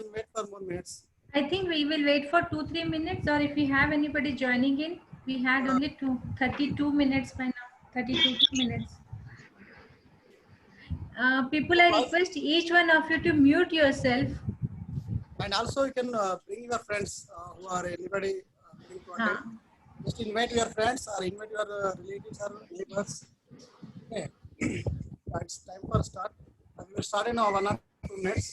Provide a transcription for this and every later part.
can wait for more minutes. I think we will wait for 2-3 minutes, or if we have anybody joining in, we had only 32 minutes by now. 32 minutes. People, I request each one of you to mute yourself. And also you can bring your friends who are anybody willing to attend. Just invite your friends or invite your relatives or neighbors. Okay. It's time for start. We will start in 1 or 2 minutes.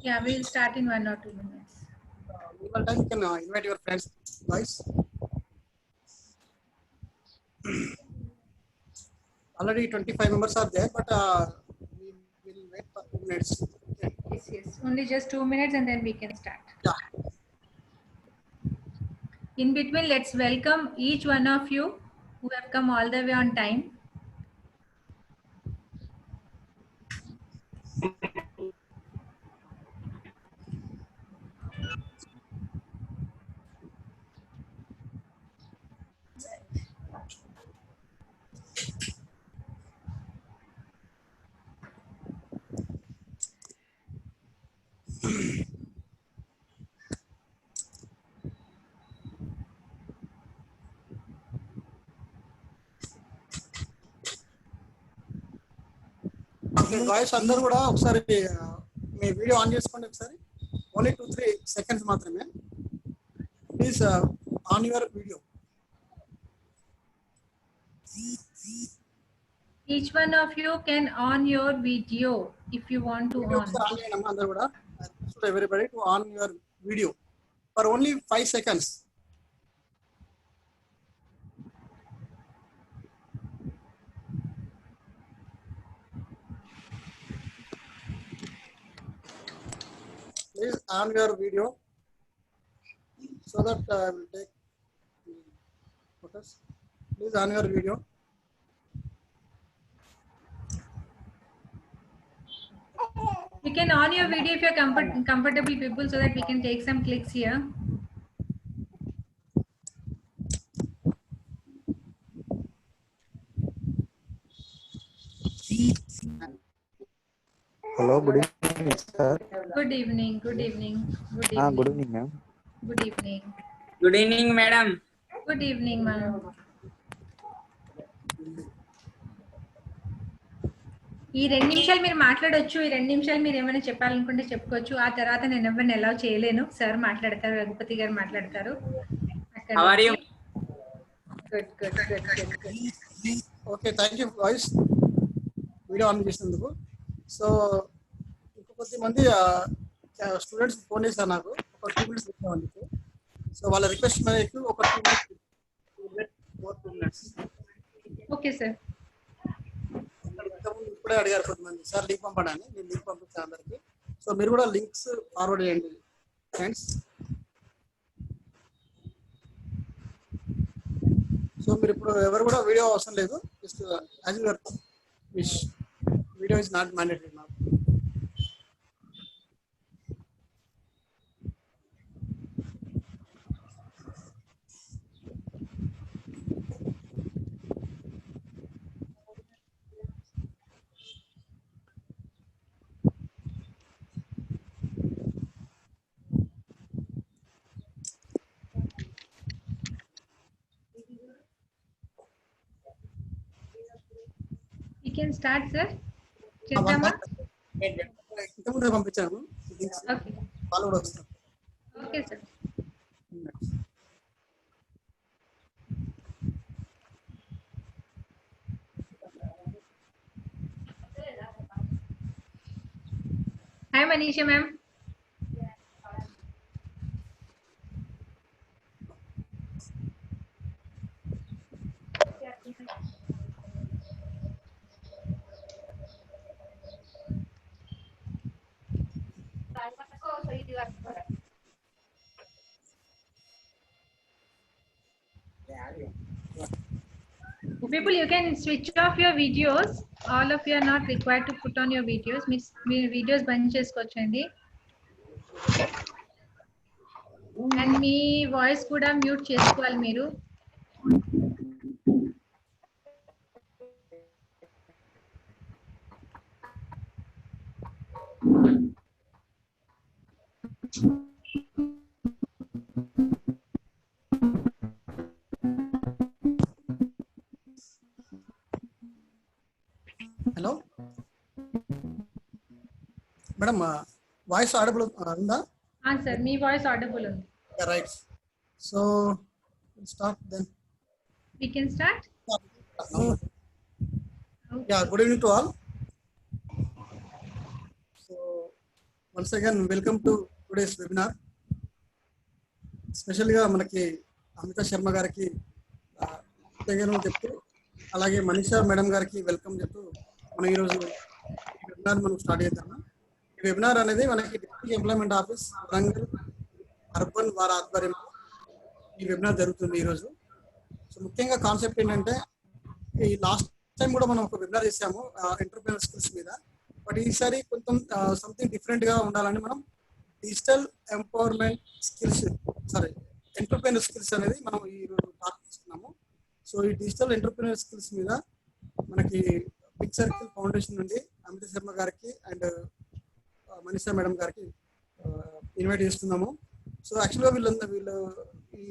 Yeah, we will start in 1 or 2 minutes. Meanwhile, time you can invite your friends, guys. Already 25 members are there, but we will wait for 2 minutes. Okay. Yes. Only just 2 minutes and then we can start. Yeah. In between, let's welcome each one of you who have come all the way on time. Guys అందరూ కూడా ఒకసారి మీ video on చేసుకోండి ఒకసారి only 2-3 seconds మాత్రమే please on your video Each one of you can on your video if you want to on. On చేయండి అందరూ కూడా everybody to on your video for only 5 seconds. Please on your video so that I will take photos. Please on your video. You can on your video if you're comfortable, people, so that we can take some clicks here. Hello, good evening, sir. Good evening. Good evening. Good evening. Good evening, ma'am. Good evening. Good evening, madam. Good evening, ma'am. ఈ 2 నిమిషాలు మీరు మాట్లాడొచ్చు. ఈ 2 నిమిషాలు మీరు ఏమైనా చెప్పాలనుకుంటే చెప్పుకోవచ్చు. ఆ తర్వాత నేను ఎవరిని అలౌ చేయలేను. సార్ మాట్లాడతారు, రఘుపతి గారు మాట్లాడతారు. How are you? Good. Okay, thank you guys video on చేసినందుకు. సో ఇంకొద్ది మంది స్టూడెంట్స్ ఫోన్ చేశారు నాకు ఒక 2 minutes ఇచ్చామండి. సో వాళ్ళ రిక్వెస్ట్ మేరకు ఒక 2 minutes. Okay sir. ఇప్పుడే అడిగారు కొంతమంది, సార్ లింక్ పంపడానికి. నేను లింక్ పంపించాను అందరికి. సో మీరు కూడా లింక్స్ ఫార్వర్డ్ చేయండి ఫ్రెండ్స్. సో మీరు ఇప్పుడు ఎవరు కూడా వీడియో అవసరం లేదు, just as your wish. Video is not mandatory నాకు. We can start, sir. చేద్దామా? ఇంతకుముందే పంపించాను. ఓకే. వాళ్ళు కూడా వస్తారు. Okay sir. Hi Manisha ma'am. People, you can switch off your videos. All of you are not required to put on your videos. మీ videos బంద్ చేసుకోవచ్చండి. అండ్ మీ వాయిస్ కూడా మ్యూట్ చేసుకోవాలి మీరు. హలో మేడం, వాయిస్ ఆడబుల్ ఉందా? సార్ మీ voice audible ఉంది. Right. So start then. We can start. Yeah, good evening to all. So once again welcome to today's webinar. స్పెషల్గా మనకి అమిత శర్మ గారికి చెప్తూ, అలాగే మనీషా మేడం గారికి వెల్కమ్ చెప్తూ మనం ఈరోజు ఈ వెబినార్ మనం స్టార్ట్ చేద్దాము. ఈ వెబినార్ అనేది మనకి district employment office Warangal urban వారి ఆధ్వర్యంలో ఈ వెబినార్ జరుగుతుంది ఈరోజు. సో ముఖ్యంగా కాన్సెప్ట్ ఏంటంటే, ఈ లాస్ట్ టైం కూడా మనం ఒక వెబినార్ చేసాము ఎంటర్‌ప్రెన్యూర్ స్కిల్స్ మీద. బట్ ఈసారి కొంచెం సంథింగ్ డిఫరెంట్గా ఉండాలని మనం digital empowerment skills entrepreneur skills అనేది మనం ఈరోజు టాక్ తీసుకున్నాము. సో ఈ డిజిటల్ ఎంటర్‌ప్రెన్యూర్ స్కిల్స్ మీద మనకి బిగ్ సర్కిల్ ఫౌండేషన్ నుండి అమిత శర్మ గారికి అండ్ మనీషా మేడం గారికి ఇన్వైట్ చేస్తున్నాము. సో యాక్చువల్గా వీళ్ళు ఈ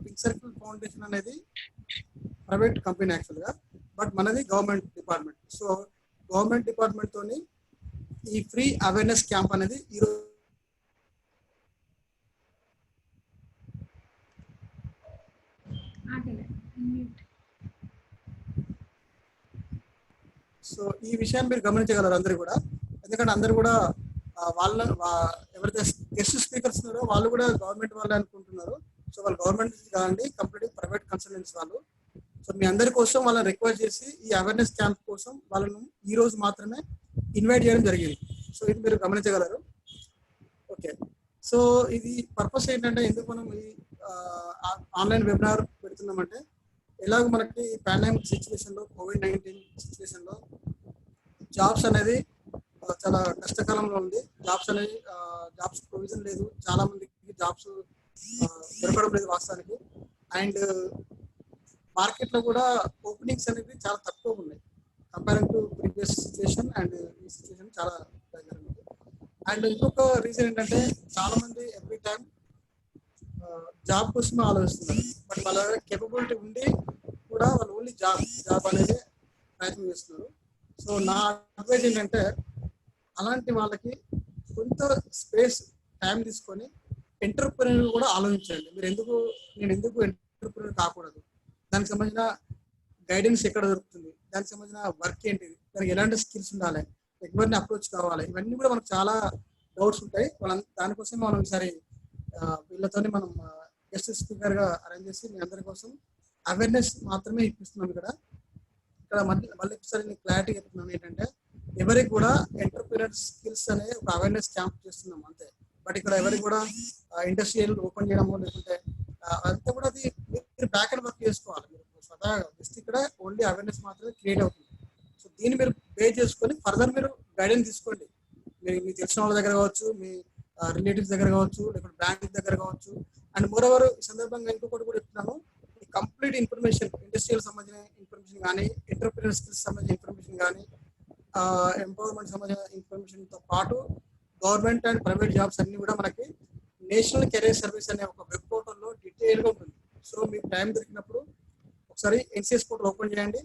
బిగ్ సర్కిల్ ఫౌండేషన్ అనేది ప్రైవేట్ కంపెనీ యాక్చువల్గా, బట్ మనది government department. So government department తోని ఈ ఫ్రీ అవేర్నెస్ క్యాంప్ అనేది ఈరోజు సో ఈ విషయాన్ని మీరు గమనించగలరు అందరూ కూడా. ఎందుకంటే అందరూ కూడా వాళ్ళ ఎవరైతే గెస్ట్ స్పీకర్స్ ఉన్నారో వాళ్ళు కూడా గవర్నమెంట్ వాళ్ళే అనుకుంటున్నారు. సో వాళ్ళు గవర్నమెంట్ కాదండి, కంప్లీట్ ప్రైవేట్ కన్సల్టెంట్స్ వాళ్ళు. సో మీ అందరి కోసం వాళ్ళని రిక్వెస్ట్ చేసి ఈ అవేర్నెస్ క్యాంప్ కోసం వాళ్ళను ఈ రోజు మాత్రమే ఇన్వైట్ చేయడం జరిగింది. సో ఇది మీరు గమనించగలరు. ఓకే, సో ఇది పర్పస్ ఏంటంటే, ఎందుకు మనం ఈ ఆన్లైన్ వెబినార్ పెడుతున్నామంటే, ఎలాగో మనకి పాండమిక్ సిచ్యువేషన్లో, COVID-19 సిచ్యువేషన్లో జాబ్స్ అనేది చాలా కష్టకాలంలో ఉంది. జాబ్స్ ప్రొవిజన్ లేదు, చాలా మందికి జాబ్స్ దొరకడం లేదు వాస్తవానికి. అండ్ మార్కెట్లో కూడా ఓపెనింగ్స్ అనేవి చాలా తక్కువ ఉన్నాయి comparing to previous situation. And ఈ సిచ్యువేషన్ చాలా దగ్గర ఉంది. అండ్ ఇంకొక రీజన్ ఏంటంటే, చాలా మంది ఎవ్రీ టైం జాబ్ కోసమే ఆలోచిస్తున్నారు. బట్ వాళ్ళ కేపబిలిటీ ఉండి కూడా వాళ్ళు ఓన్లీ జాబ్ అనేది ప్రయత్నం చేస్తున్నారు. సో నా అడ్వైజ్ ఏంటంటే, అలాంటి వాళ్ళకి కొంత స్పేస్ టైం తీసుకొని ఎంటర్‌ప్రెన్యూర్ కూడా ఆలోచించండి. నేను ఎందుకు ఎంటర్‌ప్రెన్యూర్ కాకూడదు, దానికి సంబంధించిన గైడెన్స్ ఎక్కడ దొరుకుతుంది, దానికి సంబంధించిన వర్క్ ఏంటిది, దానికి ఎలాంటి స్కిల్స్ ఉండాలి, ఎవరిని అప్రోచ్ కావాలి, ఇవన్నీ కూడా మనకు చాలా డౌట్స్ ఉంటాయి. దానికోసం మనం ఈసారి వీళ్ళతో మనం గెస్ట్ స్పీకర్గా అరేంజ్ చేసి మీ అందరి కోసం అవేర్నెస్ మాత్రమే ఇప్పిస్తున్నాం. ఇక్కడ మళ్ళీ ఒకసారి నేను క్లారిటీ చెప్తున్నాను ఏంటంటే, ఎవరికి కూడా ఎంటర్‌ప్రెన్యూర్ స్కిల్స్ అనే ఒక అవేర్నెస్ క్యాంప్ చేస్తున్నాం అంతే. బట్ ఇక్కడ ఎవరికి కూడా ఇండస్ట్రియల్ ఓపెన్ చేయడమో లేకుంటే అంతా కూడా అది మీరు బ్యాక్ అండ్ వర్క్ చేసుకోవాలి. మీరు స్వతహాగా జస్ట్ ఇక్కడ ఓన్లీ అవేర్నెస్ మాత్రమే క్రియేట్ అవుతుంది. సో దీన్ని మీరు బేస్ చేసుకొని ఫర్దర్ మీరు గైడెన్స్ తీసుకోండి. మీకు తెలిసిన వాళ్ళ దగ్గర కావచ్చు, మీ రిలేటివ్స్ దగ్గర కావచ్చు, లేకుంటే బ్యాంక్ దగ్గర కావచ్చు. అండ్ మోర్ ఓవర్ ఈ సందర్భంగా ఇంకొకటి కూడా చెప్తున్నాను, ఈ కంప్లీట్ ఇన్ఫర్మేషన్, ఇండస్ట్రియల్ సంబంధించిన ఇన్ఫర్మేషన్ కానీ, ఎంటర్‌ప్రెన్యూర్ స్కిల్స్ సంబంధించిన ఇన్ఫర్మేషన్ కానీ, ఎంపవర్మెంట్ సంబంధించిన ఇన్ఫర్మేషన్తో పాటు గవర్నమెంట్ అండ్ ప్రైవేట్ జాబ్స్ అన్ని కూడా మనకి నేషనల్ కెరీర్ సర్వీస్ అనే ఒక వెబ్ పోర్టల్లో డీటెయిల్గా ఉంటుంది. సో మీకు టైం దొరికినప్పుడు ఒకసారి ఎన్సిఎస్ పోర్టల్ ఓపెన్ చేయండి,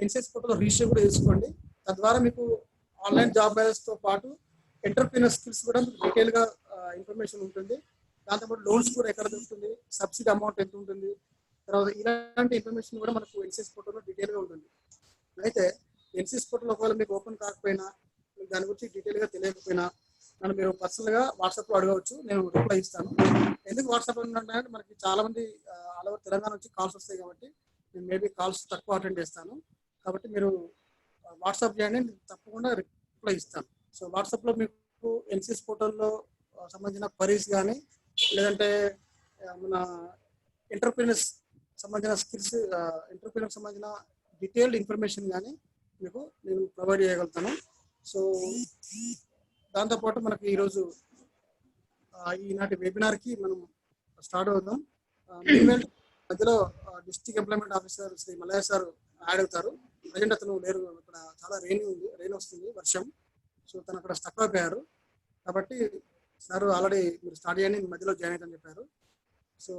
ఎన్సిఎస్ పోర్టల్లో రిజిస్టర్ కూడా చేసుకోండి. తద్వారా మీకు ఆన్లైన్ జాబ్ బ్యాలెన్స్తో పాటు ఎంటర్‌ప్రెన్యూర్ స్కిల్స్ కూడా మీకు డీటెయిల్గా ఇన్ఫర్మేషన్ ఉంటుంది. దాంతోపాటు లోన్స్ కూడా ఎక్కడ దొరుకుతుంది, సబ్సిడీ అమౌంట్ ఎంత ఉంటుంది, తర్వాత ఇలాంటి ఇన్ఫర్మేషన్ కూడా మనకు ఎన్సిఎస్ పోర్టల్లో డీటెయిల్గా ఉంటుంది. అయితే ఎన్సిఎస్ పోర్టల్ ఒకవేళ మీకు ఓపెన్ కాకపోయినా, మీకు దాని గురించి డీటెయిల్గా తెలియకపోయినా నన్ను మీరు పర్సనల్గా వాట్సాప్లో అడగవచ్చు, నేను రిప్లై ఇస్తాను. ఎందుకు వాట్సాప్ అంటే, మనకి చాలా మంది ఆల్ ఓవర్ తెలంగాణ నుంచి కాల్స్ వస్తాయి కాబట్టి నేను మేబీ కాల్స్ తక్కువ అటెండ్ చేస్తాను. కాబట్టి మీరు వాట్సాప్ చేయండి, నేను తప్పకుండా రిప్లై ఇస్తాను. సో వాట్సాప్లో మీకు ఎన్సిఎస్ పోర్టల్లో సంబంధించిన క్వరీస్ కానీ, లేదంటే మన ఎంటర్‌ప్రెన్యూర్స్ సంబంధించిన స్కిల్స్, ఎంటర్‌ప్రెన్యూర్ సంబంధించిన డీటెయిల్డ్ ఇన్ఫర్మేషన్ కానీ మీకు నేను ప్రొవైడ్ చేయగలుగుతాను. సో దాంతోపాటు మనకి ఈరోజు ఈనాటి వెబినార్కి మనం స్టార్ట్ అవుతాం. మధ్యలో district employment officer Shri Mallayya sir add అవుతారు. ప్రజెంట్ అతను లేరు, ఇక్కడ చాలా రెయిన్ వస్తుంది, వర్షం. సో తను అక్కడ స్టక్ అయిపోయారు. కాబట్టి సార్ ఆల్రెడీ మీరు స్టార్ట్ చేయండి, మధ్యలో జాయిన్ అవుతామని చెప్పారు. సో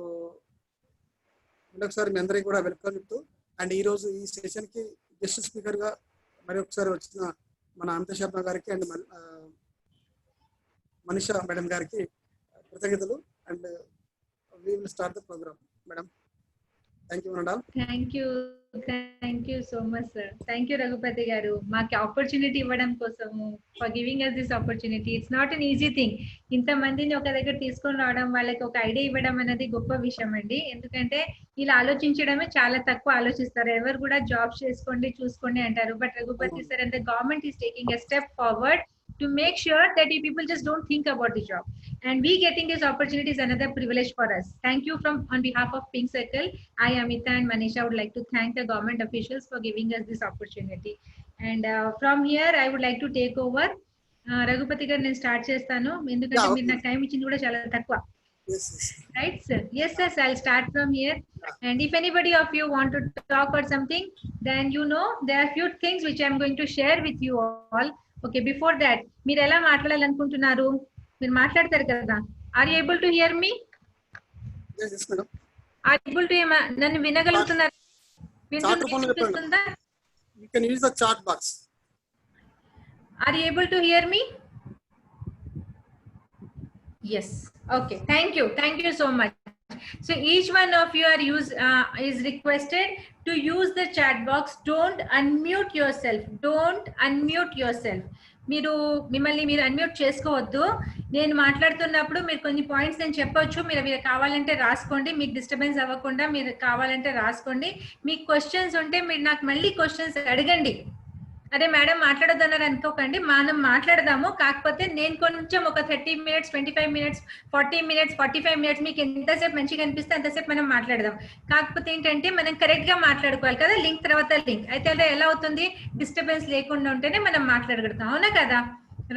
మరొకసారి మీ అందరికీ కూడా వెల్కమ్ చెప్తూ, అండ్ ఈరోజు ఈ సెషన్కి గెస్ట్ స్పీకర్గా మరి ఒకసారి వచ్చిన మన అమిత శర్మ గారికి అండ్ మనీషా మేడం గారికి కృతజ్ఞతలు. And we will start the program, madam. Thank you, madam. Thank you so much, sir. Thank you, Raghupati garu. Maaki opportunity ఇవ్వడం కోసము, for giving us this opportunity. It's not an easy thing. ఇంత మందిని ఒక దగ్గర తీసుకొని రావడం, వాళ్ళకి ఒక ఐడియా ఇవ్వడం అనేది గొప్ప విషయం అండి. ఎందుకంటే ఇలా ఆలోచించడమే చాలా తక్కువ ఆలోచిస్తారు. ఎవరు కూడా జాబ్ చేసుకోండి చూసుకోండి అంటారు. But Raghupati sir and the government is taking a step forward to make sure that you people just don't think about the job, and we getting this opportunity is another privilege for us. Thank you on behalf of Pink Circle. I, Amita and Manisha, would like to thank the government officials for giving us this opportunity. And from here I would like to take over. Raghupati garu nenu start chestanu endukante meer na time ichindi kuda chaala takwa. Yes. Right sir? Yes sir, I'll start from here. And if anybody of you want to talk or something, then you know there are few things which I'm going to share with you all. Okay, before that, మీరు ఎలా మాట్లాడాలనుకుంటున్నారు? మీరు మాట్లాడతారు కదా. Are you able to hear me? Yes, madam. Are you able to నన్ను వినగలుగుతున్నారు? వినిపిస్తుందా? You can use the chat box. Are you able to hear me? Yes. Okay. Thank you so much. So each one of you is requested to use the chat box. Don't unmute yourself. మీరు మిమ్మల్ని మీరు unmute చేసుకోవద్దు. నేను మాట్లాడుతున్నప్పుడు మీరు కొన్ని points నేను చెప్పొచ్చు, మీరు కావాలంటే రాసుకోండి. మీకు డిస్టర్బెన్స్ అవ్వకుండా మీరు కావాలంటే రాసుకోండి. మీకు క్వశ్చన్స్ ఉంటే మీరు నాకు మళ్ళీ క్వశ్చన్స్ అడగండి. అదే మేడం మాట్లాడొద్దన్నారు అనుకోకండి, మనం మాట్లాడదాము. కాకపోతే నేను కొంచెం ఒక 30 minutes, 25 minutes, 40 minutes, 45 minutes మీకు ఎంతసేపు మంచిగా అనిపిస్తే అంతసేపు మనం మాట్లాడదాం. కాకపోతే ఏంటంటే మనం కరెక్ట్ గా మాట్లాడుకోవాలి కదా, లింక్ తర్వాత లింక్ అయితే అదే ఎలా అవుతుంది, డిస్టర్బెన్స్ లేకుండా ఉంటేనే మనం మాట్లాడగలుగుతాం, అవునా కదా?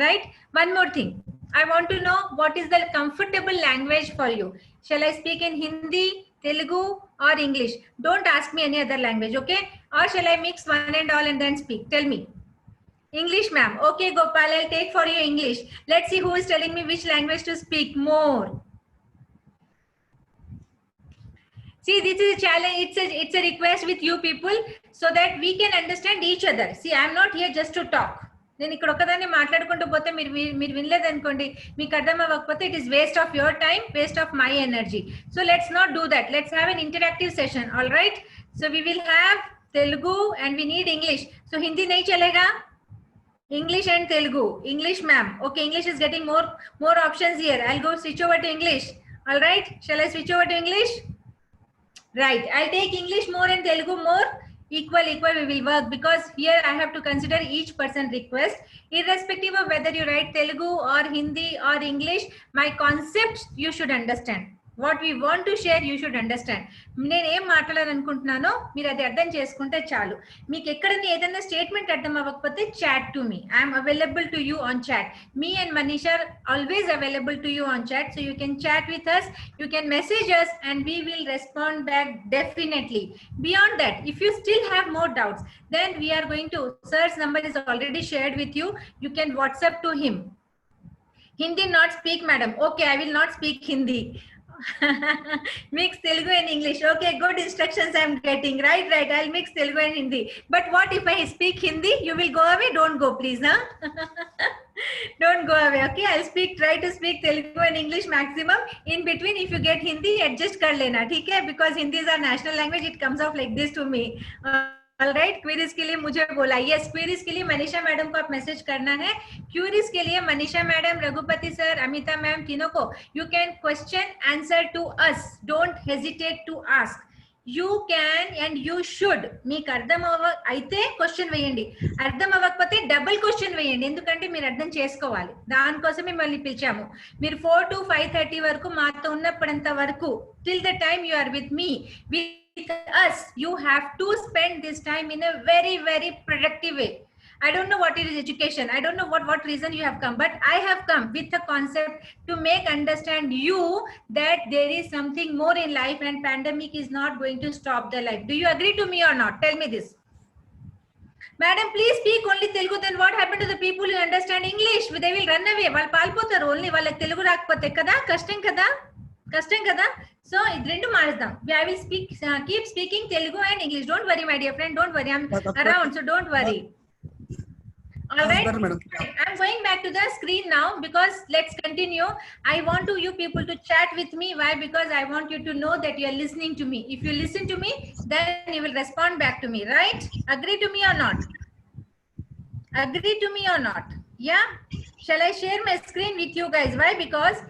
Right. One more thing, I want to know what is the comfortable language for you. Shall I speak in Hindi, Telugu or English? Don't ask me any other language, okay? Or shall I mix one and all and then speak? Tell me. English, ma'am. Okay, Gopal, I'll take for you English. Let's see who is telling me which language to speak more. See, this is a challenge. It's a request with you people so that we can understand each other. See, I'm not here just to talk. నేను ఇక్కడ ఒక్కదాన్ని మాట్లాడుకుంటూ పోతే మీరు వినలేదు అనుకోండి, మీకు అర్థం అవ్వకపోతే it is waste of your time, waste of my energy. So let's not do that. Let's have an interactive session. All right. So we will have Telugu and we need English. So Hindi nahi chalega? English and Telugu. English, ma'am. Okay, English is getting more options here. I'll go switch over to English. All right. Shall I switch over to English? Right. I'll take English more and Telugu more. Equal we will work, because here I have to consider each person request. Irrespective of whether you write Telugu or Hindi or English, my concepts you should understand. What we want to share you should understand. నేను ఏం మాట్లాడాలనుకుంటున్నానో మీరు అది అర్థం చేసుకుంటే చాలు. మీకు ఎక్కడైనా ఏదైనా స్టేట్మెంట్ అర్థం అవ్వకపోతే chat to me. I'm available to you on chat. Me and Manisha are always available to you on chat. So you can chat with us, you can message us and we will respond back definitely. Beyond that, if you still have more doubts, then we are going to, sir's number is already shared with you. You can WhatsApp to him. Hindi not speak, madam. Okay, I will not speak Hindi. Mix Telugu and English. Okay, good instructions I am getting. Right. I'll mix Telugu and Hindi. But what if I speak Hindi? You will go away? Don't go, please, huh? Don't go away. Okay, I'll try to speak Telugu and English maximum. In between, if you get Hindi, adjust kar lena, theek hai? Because Hindi is our national language. It comes off like this to me. All right, queries के लिए मुझे बोला. Yes, queries के लिए Manisha madam को आप message करना है. Queries के लिए Manisha madam, Raghupati sir, Amita ma'am, तीनों को you can question answer to us. Don't hesitate to ask. You can and you should. మీకు అర్థం అయితే క్వశ్చన్ వేయండి, అర్థం అవ్వకపోతే డబుల్ క్వశ్చన్ వేయండి. ఎందుకంటే మీరు అర్థం చేసుకోవాలి, దానికోసం మిమ్మల్ని పిలిచాము. మీరు 4 to 5:30 వరకు మాతో ఉన్నప్పుడంత వరకు, till the time you are with me, with us, you have to spend this time in a very, very productive way. I don't know what it is education. I don't know what reason you have come, but I have come with a concept to make understand you that there is something more in life and pandemic is not going to stop the life. Do you agree to me or not? Tell me this. Madam, please speak only Telugu. Then what happened to the people who understand English? They will run away. Valpalpo అయిపోతారు only వాళ్ళకి తెలుగు రాకపోతే కదా, కష్టం కదా, కష్టం కదా. So ఇది రెండు మారుద్దాం. I will speak, keep speaking Telugu and English. Don't worry my dear friend, don't worry, I am around, so don't worry. All right, I'm going back to the screen now because let's continue. I want you people to chat with me. Why? Because I want you to know that you are listening to me. If you listen to me, then you will respond back to me, right? Agree to me or not? Agree to me or not? Yeah? Shall I share my screen with you guys? Why? Because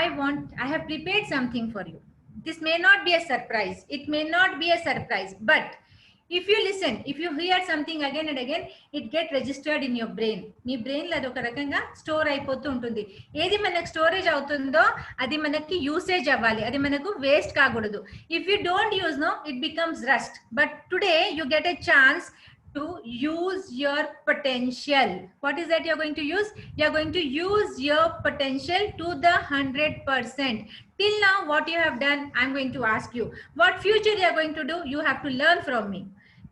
I have prepared something for you. This may not be a surprise. It may not be a surprise, but if you listen, if you hear something again and again, it get registered in your brain. Me brain లో అదొక రకంగా store అయిపోతూ ఉంటుంది. ఏది మనకు storage అవుతుందో అది మనకి యూసేజ్ అవ్వాలి, అది మనకు వేస్ట్ కాకూడదు. If you don't use no, it becomes rust. But today you get a chance to use your potential. What is that you're going to use? You're going to use your potential to the 100%. Till now, what you have done, I'm going to ask you. What future you're going to do, you have to learn from me.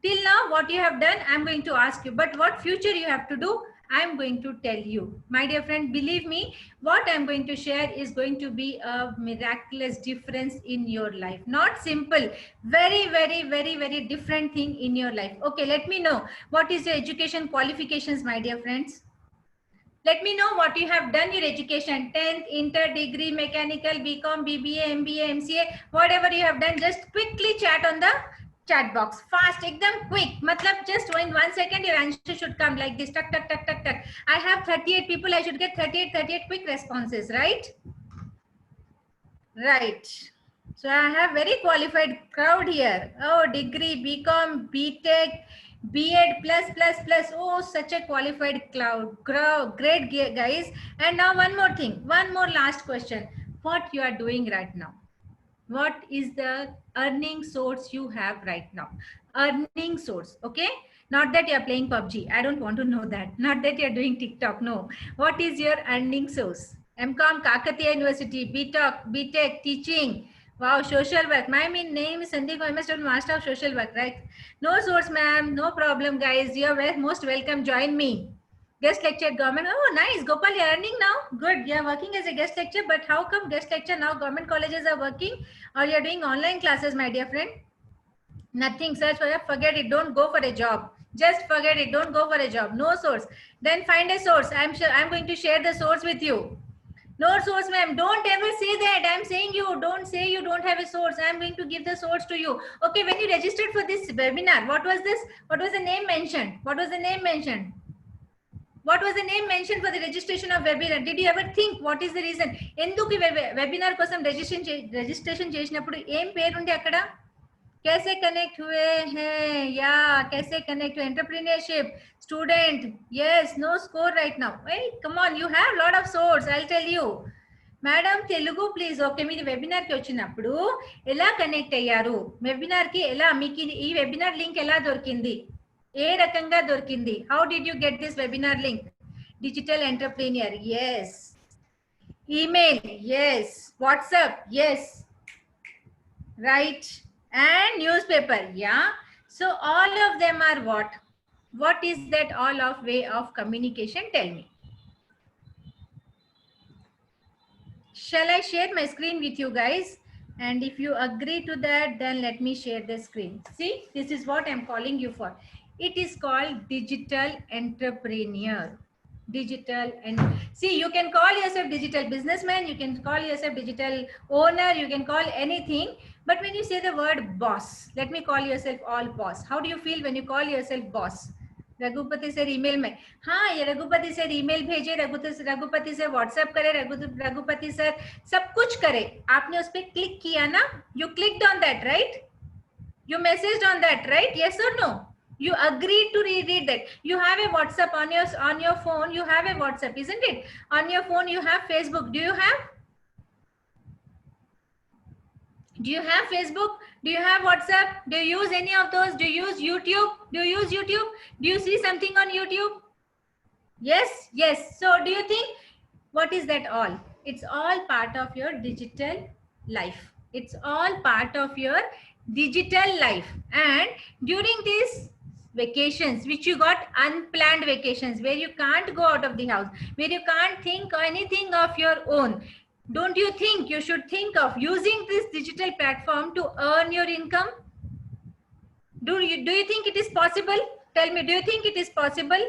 Till now, what you have done, I'm going to ask you. But what future you have to do, I'm going to tell you. My dear friend, believe me, what I'm going to share is going to be a miraculous difference in your life. Not simple, very, very, very, very different thing in your life. Okay, let me know. What is your education qualifications, my dear friends? Let me know what you have done your education, 10th, inter, degree, mechanical, BCom, BBA, MBA, MCA, whatever you have done, just quickly chat on the chat box. Fast, ekdam quick. Matlab just in 1 second your answer should come like this. Tuck, tuck, tuck, tuck, tuck. I have 38 people. I should get 38 quick responses, right? Right. So I have very qualified crowd here. Oh, degree, BCom, BTech, B.Ed plus. Oh, such a qualified crowd. Great guys. And now one more thing. One more last question. What you are doing right now? What is the earning source you have right now? Earning source, okay? Not that you are playing PUBG. I don't want to know that. Not that you are doing TikTok. No. What is your earning source? MCom, Kakatiya University, BTech, teaching. Wow, social work. My name is Sandeep. I must have master of social work, right? No source, ma'am. No problem, guys. You are most welcome. Join me. Guest lecture, government. Oh, nice. Gopal, you're earning now. Good. You're working as a guest lecturer, but how come guest lecture now government colleges are working, or you're doing online classes, my dear friend? Nothing. Search for it. Forget it. Don't go for a job. Just forget it. Don't go for a job. No source. Then find a source. I'm going to share the source with you. No source, ma'am. Don't ever say that. I'm saying you. Don't say you don't have a source. I'm going to give the source to you. Okay, when you registered for this webinar, what was this? What was the name mentioned? What was the name mentioned? What was the name mentioned for the registration of webinar? Did you ever think what is the reason? Enduku webinar kosam registration చేసినప్పుడు ఏం పేరు ఉంది అక్కడ? कैसे connect हुए हैं? या कैसे कनेक्ट हुए? Entrepreneurship, student. yes, no score right now. Hey, come on, you have lot of source. I'll tell you. Madam Telugu please. Okay, మీరు వెబినార్ కి వచ్చినప్పుడు ఎలా కనెక్ట్ అయ్యారు? వెబినార్ కి ఎలా, మీకు ఈ వెబినార్ లింక్ ఎలా దొరికింది? ఏ రకంగా దొరికింది? How did you get this webinar link? Digital entrepreneur, yes. Email, yes. WhatsApp, yes. Right. And newspaper, yeah. So all of them are what is that all of way of communication? Tell me. Shall I share my screen with you guys? And if you agree to that, then let me share the screen. See, this is what I'm calling you for. It is called digital entrepreneur. Digital, and see, you can call yourself digital businessman, you can call yourself digital owner, you can call anything, but when you say the word boss, let me call yourself all boss. How do you feel when you call yourself boss? Raghupati sir email में, हाँ ये Raghupati sir email भेजे, Raghupati sir WhatsApp करे, Raghupati sir सब कुछ करे. आपने उस पर क्लिक किया ना? You clicked on that, right? You messaged on that, right? Yes or no? You agreed to read that. You have a WhatsApp on your phone. You have a WhatsApp, isn't it? On your phone, you have Facebook. Do you have? Do you have Facebook? Do you have WhatsApp? Do you use any of those? Do you use YouTube? Do you use YouTube? Do you see something on YouTube? Yes, yes. So do you think, what is that all? It's all part of your digital life. It's all part of your digital life. And during this vacations which you got, unplanned vacations where you can't go out of the house, where you can't think anything of your own. Don't you think you should think of using this digital platform to earn your income? Do you think it is possible? Tell me, do you think it is possible?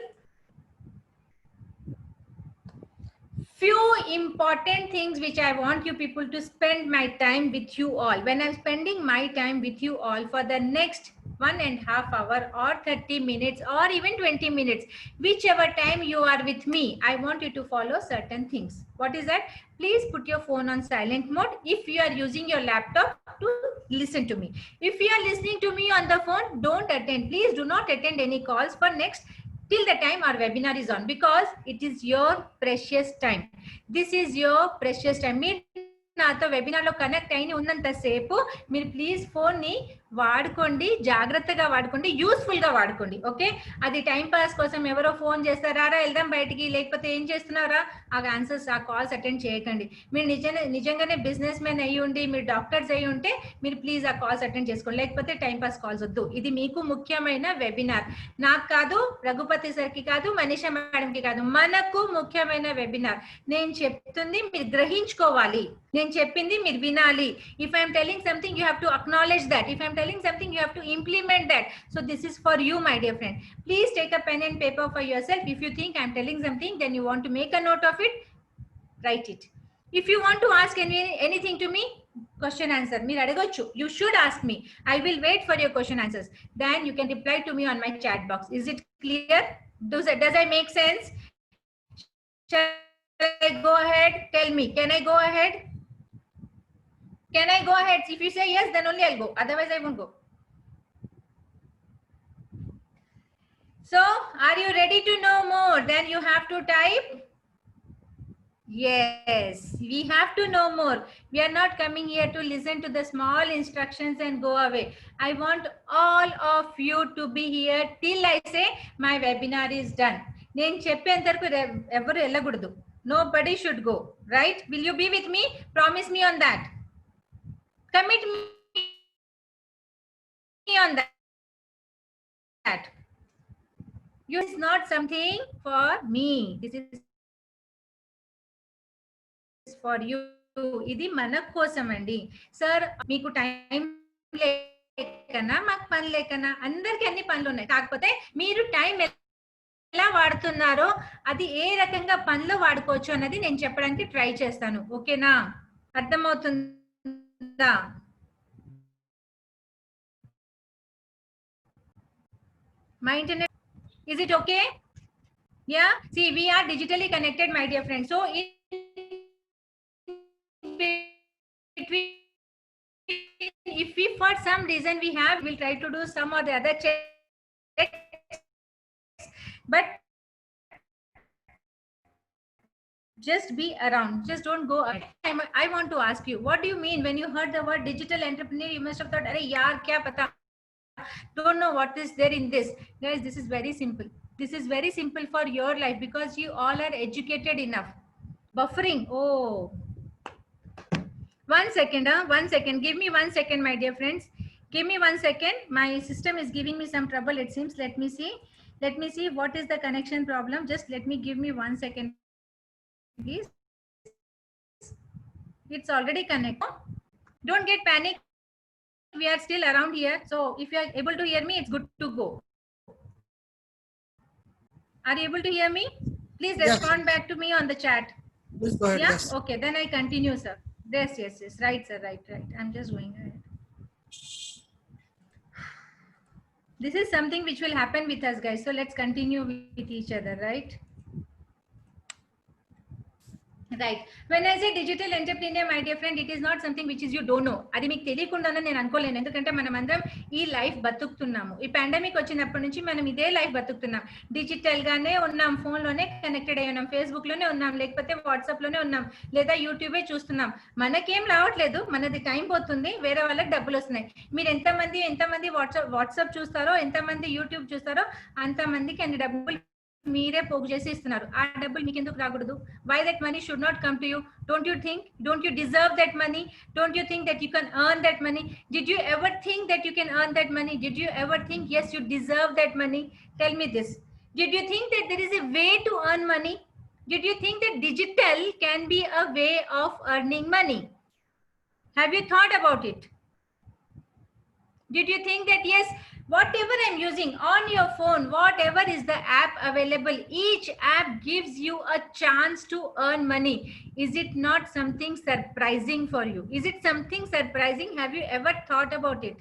Few important things which I want you people to spend my time with you all. When I'm spending my time with you all for the next 1.5 hours or 30 minutes or even 20 minutes, whichever time you are with me, I want you to follow certain things. What is that? Please put your phone on silent mode if you are using your laptop to listen to me. If you are listening to me on the phone, don't attend. Please do not attend any calls for next till the time our webinar is on, because it is your precious time. This is your precious time. నాతో webinar లో connect అయిన ఉన్నంత సేపు మీరు please phone ని వాడుకోండి, జాగ్రత్తగా వాడుకోండి, యూస్ఫుల్ గా వాడుకోండి. ఓకే, అది టైం పాస్ కోసం ఎవరో ఫోన్ చేస్తారా, వెళ్దాం బయటికి, లేకపోతే ఏం చేస్తున్నారా, ఆ ఆన్సర్స్ ఆ కాల్స్ అటెండ్ చేయకండి. మీరు నిజంగానే బిజినెస్ మ్యాన్ అయ్యి ఉండి మీరు డాక్టర్స్ అయ్యి ఉంటే మీరు ప్లీజ్ ఆ కాల్స్ అటెండ్ చేసుకోండి, లేకపోతే టైం పాస్ కాల్స్ వద్దు. ఇది మీకు ముఖ్యమైన వెబినార్. నాకు కాదు, రఘుపతి సార్ కి కాదు, మనీషా మేడం కి కాదు, మనకు ముఖ్యమైన వెబినార్. నేను చెప్తుంది మీరు గ్రహించుకోవాలి, నేను చెప్పింది మీరు వినాలి. If I'm telling something you have to acknowledge that. If I'm telling something you have to implement that. So this is for you, my dear friend. Please take a pen and paper for yourself. If you think I'm telling something, then you want to make a note of it, write it. If you want to ask anything to me, question answer, మీరు అడగొచ్చు. You should ask me. I will wait for your question answers. Then you can reply to me on my chat box. Is it clear? Does I make sense? Shall I go ahead? Tell me. Can I go ahead? Can I go ahead? If you say yes, then only I'll go. Otherwise, I won't go. So, are you ready to know more? Then you have to type. Yes, we have to know more. We are not coming here to listen to the small instructions and go away. I want all of you to be here till I say my webinar is done. నేను చెప్పేంత వరకు ఎవరు వెళ్ళకూడదు. Nobody should go. Right? Will you be with me? Promise me on that. Commit me on that. You is not something for me. This is for you. ఇది మన కోసం అండి. Sir మీకు టైం లేకనా, మాకు పని లేకనా, అందరికి అన్ని పనులు ఉన్నాయి. కాకపోతే మీరు టైం ఎలా వాడుతున్నారో, అది ఏ రకంగా పనిలో వాడుకోవచ్చు అన్నది నేను చెప్పడానికి ట్రై చేస్తాను. ఓకేనా? అర్థమవుతుందా? My internet, is it okay? Yeah, see, we are digitally connected, my dear friends. So if we for some reason we'll try to do some or the other checks, but just be around, just don't go ahead. I want to ask you, what do you mean when you heard the word digital entrepreneur? You must have thought, "Arey yaar, kya pata? Don't know what is there in this." Guys, this is very simple. This is very simple for your life because you all are educated enough. Buffering. Oh, 1 second. 1 second. Give me 1 second, my dear friends. Give me 1 second. My system is giving me some trouble, it seems. Let me see. Let me see what is the connection problem. Just let me give me 1 second, please. It's already connected. Don't get panic. We are still around here. So if you are able to hear me, it's good to go. Are you able to hear me? Please respond back to me on the chat. Please go ahead. Yeah? Yes. Okay, then I continue, sir. Yes. Right, sir. Right. I'm just going ahead. This is something which will happen with us, guys. So let's continue with each other, right? Right. When I say digital entrepreneur, my dear friend, it is not something which is you don't know. అది మీకు తెలియకుండానే నేను అనుకోలేను. ఎందుకంటే మనం అందరం ఈ life బతుకుతున్నాము. ఈ pandemic వచ్చినప్పటి నుంచి మనం ఇదే లైఫ్ బతుకుతున్నాం. డిజిటల్ గానే ఉన్నాం, ఫోన్ లోనే కనెక్టెడ్ అయి ఉన్నాం, ఫేస్బుక్ లోనే ఉన్నాం, లేకపోతే వాట్సాప్ లోనే ఉన్నాం, లేదా యూట్యూబే చూస్తున్నాం. మనకేం రావట్లేదు, మనది టైం పోతుంది, వేరే వాళ్ళకి డబ్బులు వస్తున్నాయి. మీరు ఎంతమంది వాట్సాప్ చూస్తారో, ఎంతమంది యూట్యూబ్ చూస్తారో అంతమందికి అన్ని డబ్బులు మీరే పోగు చేసి ఇస్తున్నారు. ఆ డబ్బులు మీకు ఎందుకు రాకూడదు? Why that money should not come to you? Don't you think? Don't you deserve that money? Don't you think that you can earn that money? Did you ever think that you can earn that money? Did you ever think yes you deserve that money? Tell me this. Did you think that there is a way to earn money? Did you think that digital can be a way of earning money? Have you thought about it? Did you think that yes, whatever I'm using on your phone, whatever is the app available, each app gives you a chance to earn money? Is it not something surprising for you? Is it something surprising? Have you ever thought about it?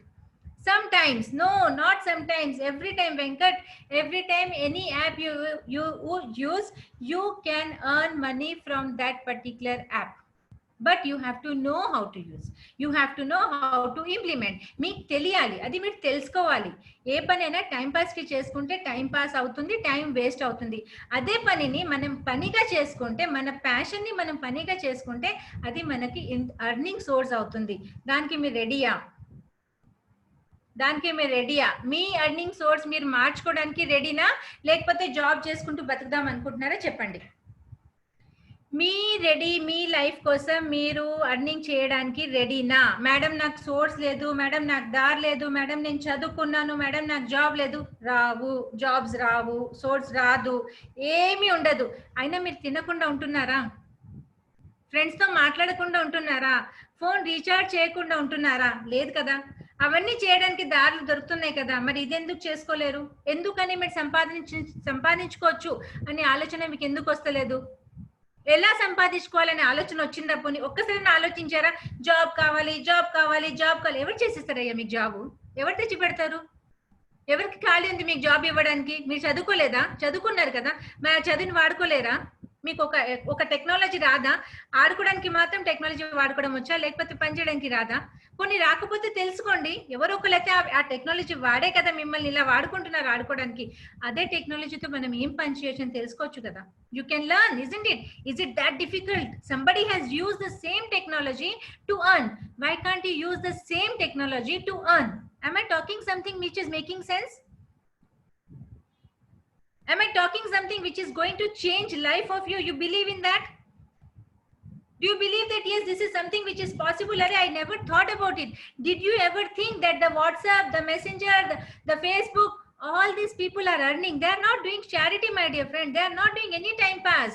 Sometimes, no, not sometimes, every time, Venkat, every time any app you use, you can earn money from that particular app. But you have to know how to use. You have to know how to implement. మీకు తెలియాలి, అది మీరు తెలుసుకోవాలి. ఏ పనైనా time పాస్కి చేసుకుంటే time pass అవుతుంది, time waste అవుతుంది. అదే పనిని మనం పనిగా చేసుకుంటే, మన ప్యాషన్ని మనం పనిగా చేసుకుంటే అది మనకి ఎర్నింగ్ సోర్స్ అవుతుంది. దానికి మీరు రెడీయా? మీ ఎర్నింగ్ సోర్స్ మీరు మార్చుకోవడానికి రెడీనా? లేకపోతే జాబ్ చేసుకుంటూ బతుకుదాం అనుకుంటున్నారా? చెప్పండి. మీ రెడీ, మీ లైఫ్ కోసం మీరు అర్నింగ్ చేయడానికి రెడీనా? మేడం నాకు సోర్స్ లేదు, మేడం నాకు దారి లేదు, మేడం నేను చదువుకున్నాను, మేడం నాకు జాబ్ లేదు. రావు, జాబ్స్ రావు, సోర్స్ రాదు, ఏమీ ఉండదు. అయినా మీరు తినకుండా ఉంటున్నారా? ఫ్రెండ్స్తో మాట్లాడకుండా ఉంటున్నారా? ఫోన్ రీఛార్జ్ చేయకుండా ఉంటున్నారా? లేదు కదా. అవన్నీ చేయడానికి దారులు దొరుకుతున్నాయి కదా. మరి ఇది ఎందుకు చేసుకోలేరు? ఎందుకని మీరు సంపాదించుకోవచ్చు అనే ఆలోచన మీకు ఎందుకు వస్తలేదు? ఎలా సంపాదించుకోవాలనే ఆలోచన వచ్చిందా? పోనీ ఒక్కసారి ఆలోచించారా? జాబ్ కావాలి, జాబ్ కావాలి, జాబ్ కావాలి. ఎవరు చేసిస్తారయ్యా మీకు జాబు? ఎవరు తెచ్చి పెడతారు? ఎవరికి ఖాళీ ఉంది మీకు జాబ్ ఇవ్వడానికి? మీరు చదువుకోలేదా? చదువుకున్నారు కదా, మరి చదివిని వాడుకోలేరా? మీకు ఒక టెక్నాలజీ రాదా? ఆడుకోవడానికి మాత్రం టెక్నాలజీ వాడుకోవడం వచ్చా, లేకపోతే పనిచేయడానికి రాదా? కొన్ని రాకపోతే తెలుసుకోండి. ఎవరో ఒకరైతే ఆ టెక్నాలజీ వాడే కదా మిమ్మల్ని ఇలా వాడుకుంటున్నారు ఆడుకోవడానికి. అదే టెక్నాలజీతో మనం ఏం పని చేయొచ్చని తెలుసుకోవచ్చు కదా. You can learn, isn't it? Is it that difficult? Somebody has use the same technology to earn. Why can't you use the same technology to earn? Am I talking something which is making sense? Am I talking something which is going to change life of you? You believe in that? Do you believe that yes, this is something which is possible? I never thought about it. Did you ever think that the WhatsApp, the Messenger, the Facebook, all these people are earning? They are not doing charity, my dear friend. They are not doing any time pass.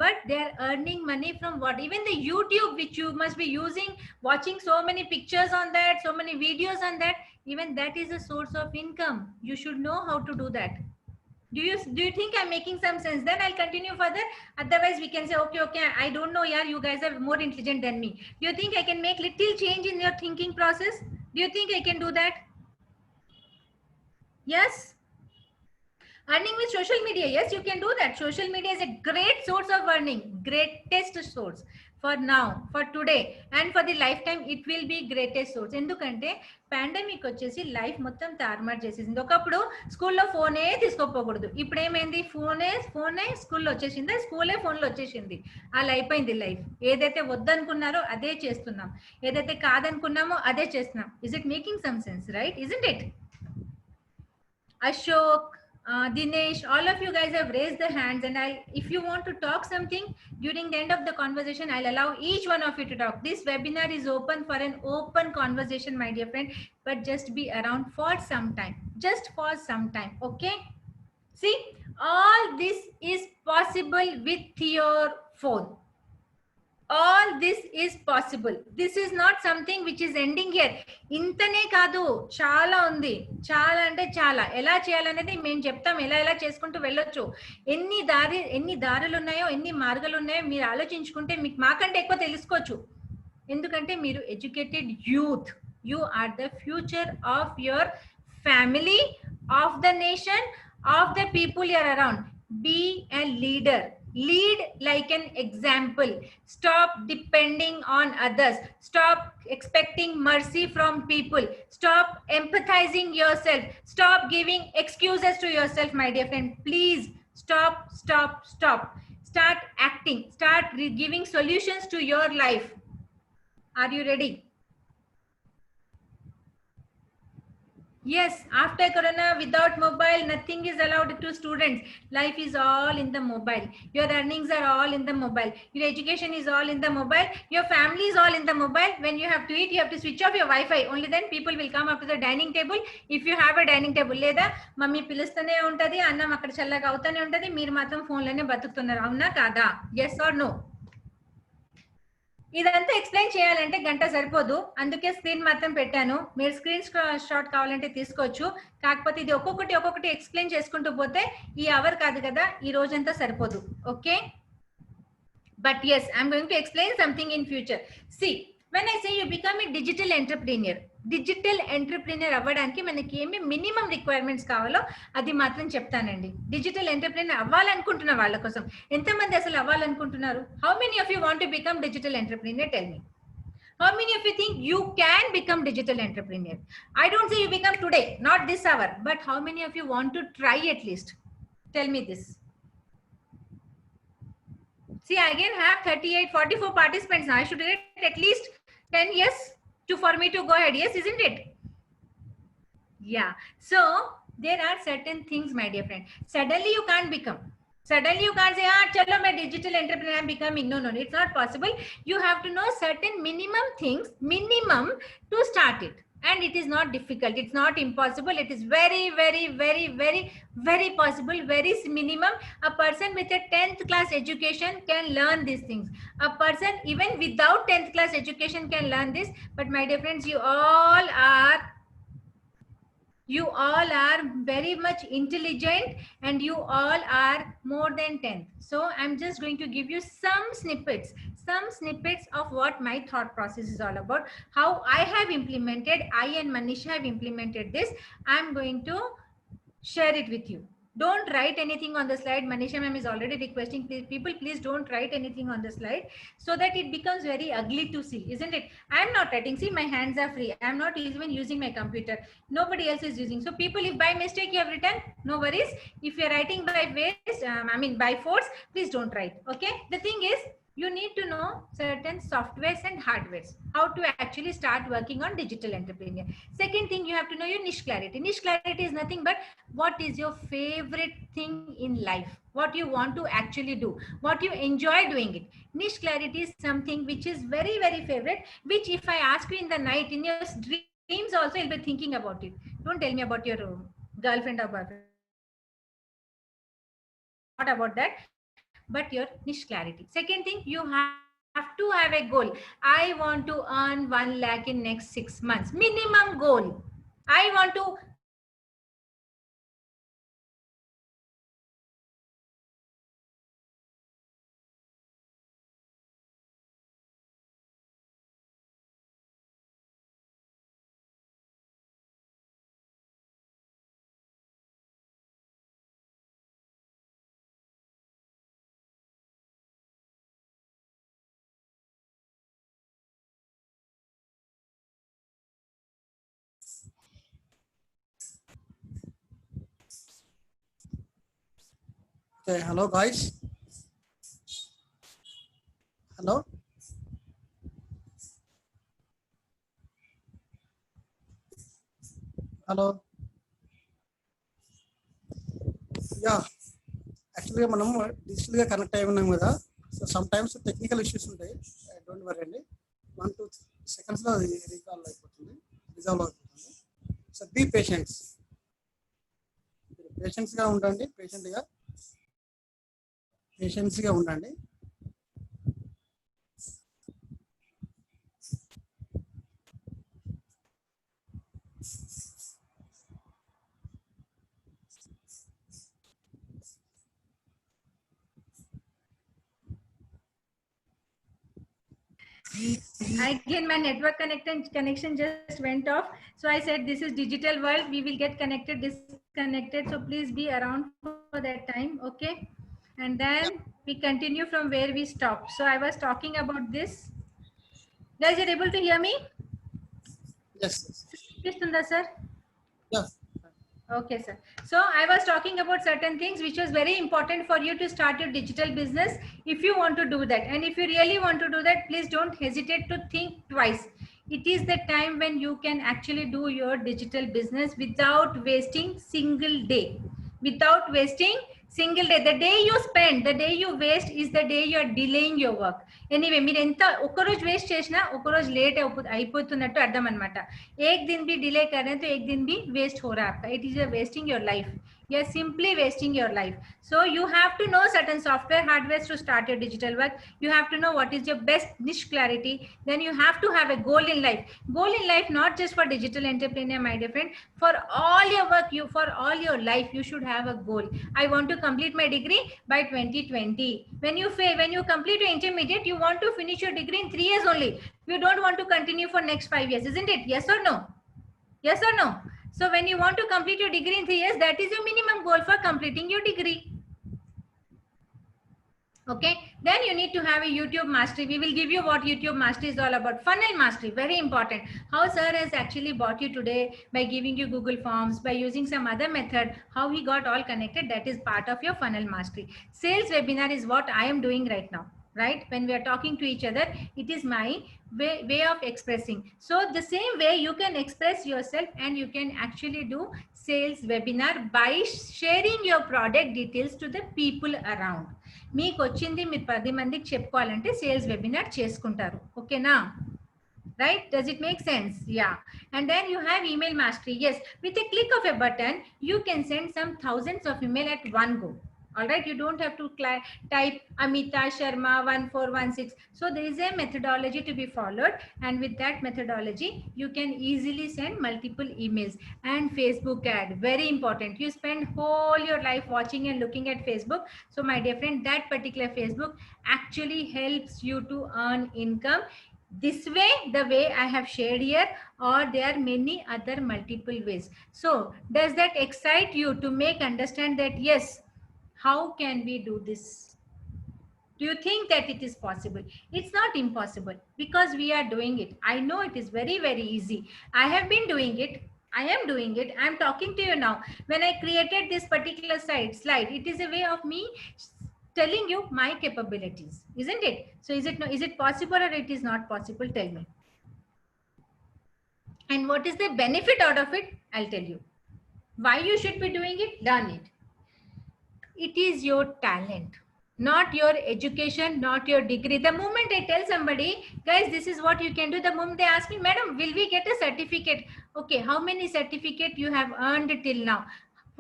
But they are earning money from what? Even the YouTube, which you must be using, watching so many pictures on that, so many videos on that, even that is a source of income. You should know how to do that. Do you think I'm making some sense? Then I'll continue further. Otherwise, we can say, okay, I don't know, yeah, you guys are more intelligent than me. Do you think I can make little change in your thinking process? Do you think I can do that? Yes? Earning with social media, yes, you can do that. Social media is a great source of earning, greatest source for now, for today, and for the lifetime. It will be greatest source. ఎందుకంటే pandemic వచ్చేసి life మొత్తం తారుమారు చేసేసింది. ఒకప్పుడు స్కూల్లో ఫోనే తీసుకోపోకూడదు, ఇప్పుడు ఏమైంది? ఫోనే స్కూల్లో వచ్చేసింది, స్కూలే ఫోన్లో వచ్చేసింది. అలా అయిపోయింది లైఫ్. ఏదైతే వద్దనుకున్నారో అదే చేస్తున్నాం, ఏదైతే కాదనుకున్నామో అదే చేస్తున్నాం. Is it making some sense, right? Isn't it? Ashok, Dinesh, all of you guys have raised the hands, and if you want to talk something during the end of the conversation, I'll allow each one of you to talk. This webinar is open for an open conversation, my dear friend, but just be around for some time, just for some time, okay? See, all this is possible with your phone. All this is possible. This is not something which is ending here. ఇంతనే కాదు, చాలా ఉంది. చాలా అంటే చాలా. ఎలా చేయాలనేది మేము చెప్తాం. ఎలా చేసుకుంటూ వెళ్ళొచ్చు. ఎన్ని దారులు ఉన్నాయో, ఎన్ని మార్గాలు ఉన్నాయో మీరు ఆలోచించుకుంటే మీకు మాకంటే ఎక్కువ తెలుసుకోవచ్చు. ఎందుకంటే మీరు educated youth. You are the future of your family, of the nation, of the people you are around. Be a leader. Lead like an example. Stop depending on others. Stop expecting mercy from people. Stop empathizing yourself. Stop giving excuses to yourself, my dear friend. Please stop. Start acting. Start giving solutions to your life. Are you ready? Yes, after corona, without mobile, nothing is allowed to students. Life is all in the mobile. Your earnings are all in the mobile. Your education is all in the mobile. Your family is all in the mobile. When you have to eat, you have to switch off your Wi-Fi. Only then people will come up to the dining table. If you have a dining table, లేదా mummy పిలుస్తూనే ఉంటది, అన్నం అక్కడ చల్లగా అవుతూనే ఉంటది, మీరు మాత్రం ఫోన్లోనే బతుకుతున్నారు. అవునా కాదా? Yes or no? ఇదంతా ఎక్స్ప్లెయిన్ చేయాలంటే గంట సరిపోదు, అందుకే స్క్రీన్ మాత్రం పెట్టాను. మీరు స్క్రీన్ షాట్ కావాలంటే తీసుకోవచ్చు. కాకపోతే ఇది ఒక్కొక్కటి ఎక్స్ప్లెయిన్ చేసుకుంటూ పోతే ఈ అవర్ కాదు కదా, ఈ రోజంతా సరిపోదు. Okay, but yes, I'm going to explain something in future. See, when I say you become a digital entrepreneur అవ్వడానికి మనకి ఏమి మినిమం రిక్వైర్మెంట్స్ కావాలో అది మాత్రం చెప్తానండి. డిజిటల్ ఎంటర్ప్రెన్యూర్ అవ్వాలనుకుంటున్న వాళ్ళ కోసం ఎంతమంది అసలు అవ్వాలనుకుంటున్నారు? How many of you want to become digital entrepreneur? Tell me. How many of you think you can become digital entrepreneur? I don't say you become today, not this hour, but how many of you want to try at least? Tell me this. See, I again have 44 participants now. I should get at least 10 yes for me to go ahead. Yes, isn't it? Yeah. So there are certain things, my dear friend. Suddenly you can't become. Suddenly you can't say, chalo, my digital entrepreneur, I'm becoming. No, it's not possible. You have to know certain minimum to start it. And it is not difficult. It's not impossible. It is very, very, very, very, very possible. Very minimum. A person with a 10th class education can learn these things. A person even without 10th class education can learn this. But my dear friends, you all are very much intelligent, and you all are more than 10. So I'm just going to give you some snippets of what my thought process is all about, how I have implemented, I and Manisha have implemented this. I'm going to share it with you. Don't write anything on the slide. Manisha ma'am is already requesting, please don't write anything on the slide, so that it becomes very ugly to see, isn't it? I'm not writing. See, my hands are free. I'm not even using my computer. Nobody else is using. So people, if by mistake you have written, no worries. If you're writing by waste, by force, please don't write. Okay. The thing is, you need to know certain softwares and hardwares, how to actually start working on digital entrepreneur. Second thing, you have to know your niche clarity. Niche clarity is nothing but what is your favorite thing in life, what you want to actually do, what you enjoy doing it. Niche clarity is something which is very, very favorite, which if I ask you in the night, in your dreams also, you'll be thinking about it. Don't tell me about your girlfriend or boyfriend. Not about that, but your niche clarity. Second thing, you have to have a goal. I want to earn 1 lakh in next 6 months. Minimum goal. I want to Okay, hello guys. Hello. Hello. Yeah. Actually, మనం digital గా connect అయి ఉన్నాం కదా. So some times technical issues ఉంటాయి. Don't worry అండి. 1-2 seconds లో resolve అయిపోతుంది. So be patients. Patience గా ఉండండి. పేషెన్స్ గా ఉండండి. Again, my network connection just went off. So I said, this is digital world. We will get connected, disconnected. So please be around for that time. Okay. And then we continue from where we stopped. So I was talking about this. Guys, you're able to hear me? Yes. Sir? Yeah. Okay, sir. So I was talking about certain things which was very important for you to start your digital business if you want to do that. And if you really want to do that, please don't hesitate to think twice. it is the time when you can actually do your digital business without wasting single day. Without wasting single day. The day you spend, the day you waste is the day you are delaying your work. Anyway, మీరు ఎంత ఒక రోజు waste చేసినా ఒక రోజు late అయిపోతున్నట్టు అర్థం అనమాట. एक दिन भी डिले कर रहे हैं तो एक दिन भी वेस्ट हो रहा है आपका. It is a wasting your life. You are simply wasting your life. So you have to know certain software hardware to start your digital work. You have to know what is your best niche clarity. Then you have to have a goal in life. Goal in life not just for digital entrepreneur, my dear friend. For all your work, for all your life, you should have a goal. I want to complete my degree by 2020. When you complete your intermediate, you want to finish your degree in 3 years only. You don't want to continue for next 5 years, isn't it? Yes or no? Yes or no? So when you want to complete your degree in 3 years, that is your minimum goal for completing your degree. Okay, then you need to have a YouTube mastery. We will give you what YouTube mastery is all about. Funnel mastery, very important. How sir has actually bought you today by giving you Google Forms, by using some other method, how he got all connected, that is part of your funnel mastery. Sales webinar is what I am doing right now. Right, when we are talking to each other, it is my way of expressing. So the same way you can express yourself, and you can actually do sales webinar by sharing your product details to the people around. మీకు వచ్చింది మీరు 10 మందికి చెప్పుకోవాలంటే sales webinar చేసుకుంటారు. ఓకేనా? Right? Does it make sense? Yeah. And then you have email mastery. Yes, with a click of a button you can send some thousands of email at one go. All right, you don't have to type Amita Sharma 1416. So there is a methodology to be followed, and with that methodology you can easily send multiple emails. And Facebook ad, very important. You spend whole your life watching and looking at Facebook. So my dear friend, that particular Facebook actually helps you to earn income this way, the way I have shared here, or there are many other multiple ways. So does that excite you to make understand that yes, how can we do this? Do you think that it is possible? It's not impossible, because we are doing it. I know it is very, very easy. I have been doing it. I am doing it. I am talking to you now. When I created this particular slide, it is a way of me telling you my capabilities, isn't it? So is it possible or it is not possible? Tell me. And what is the benefit out of it? I'll tell you. Why you should be doing it? Learn it. It is your talent, not your education, not your degree. The moment I tell somebody, guys, this is what you can do, the moment they ask me, madam, will we get a certificate? Okay, how many certificate you have earned till now?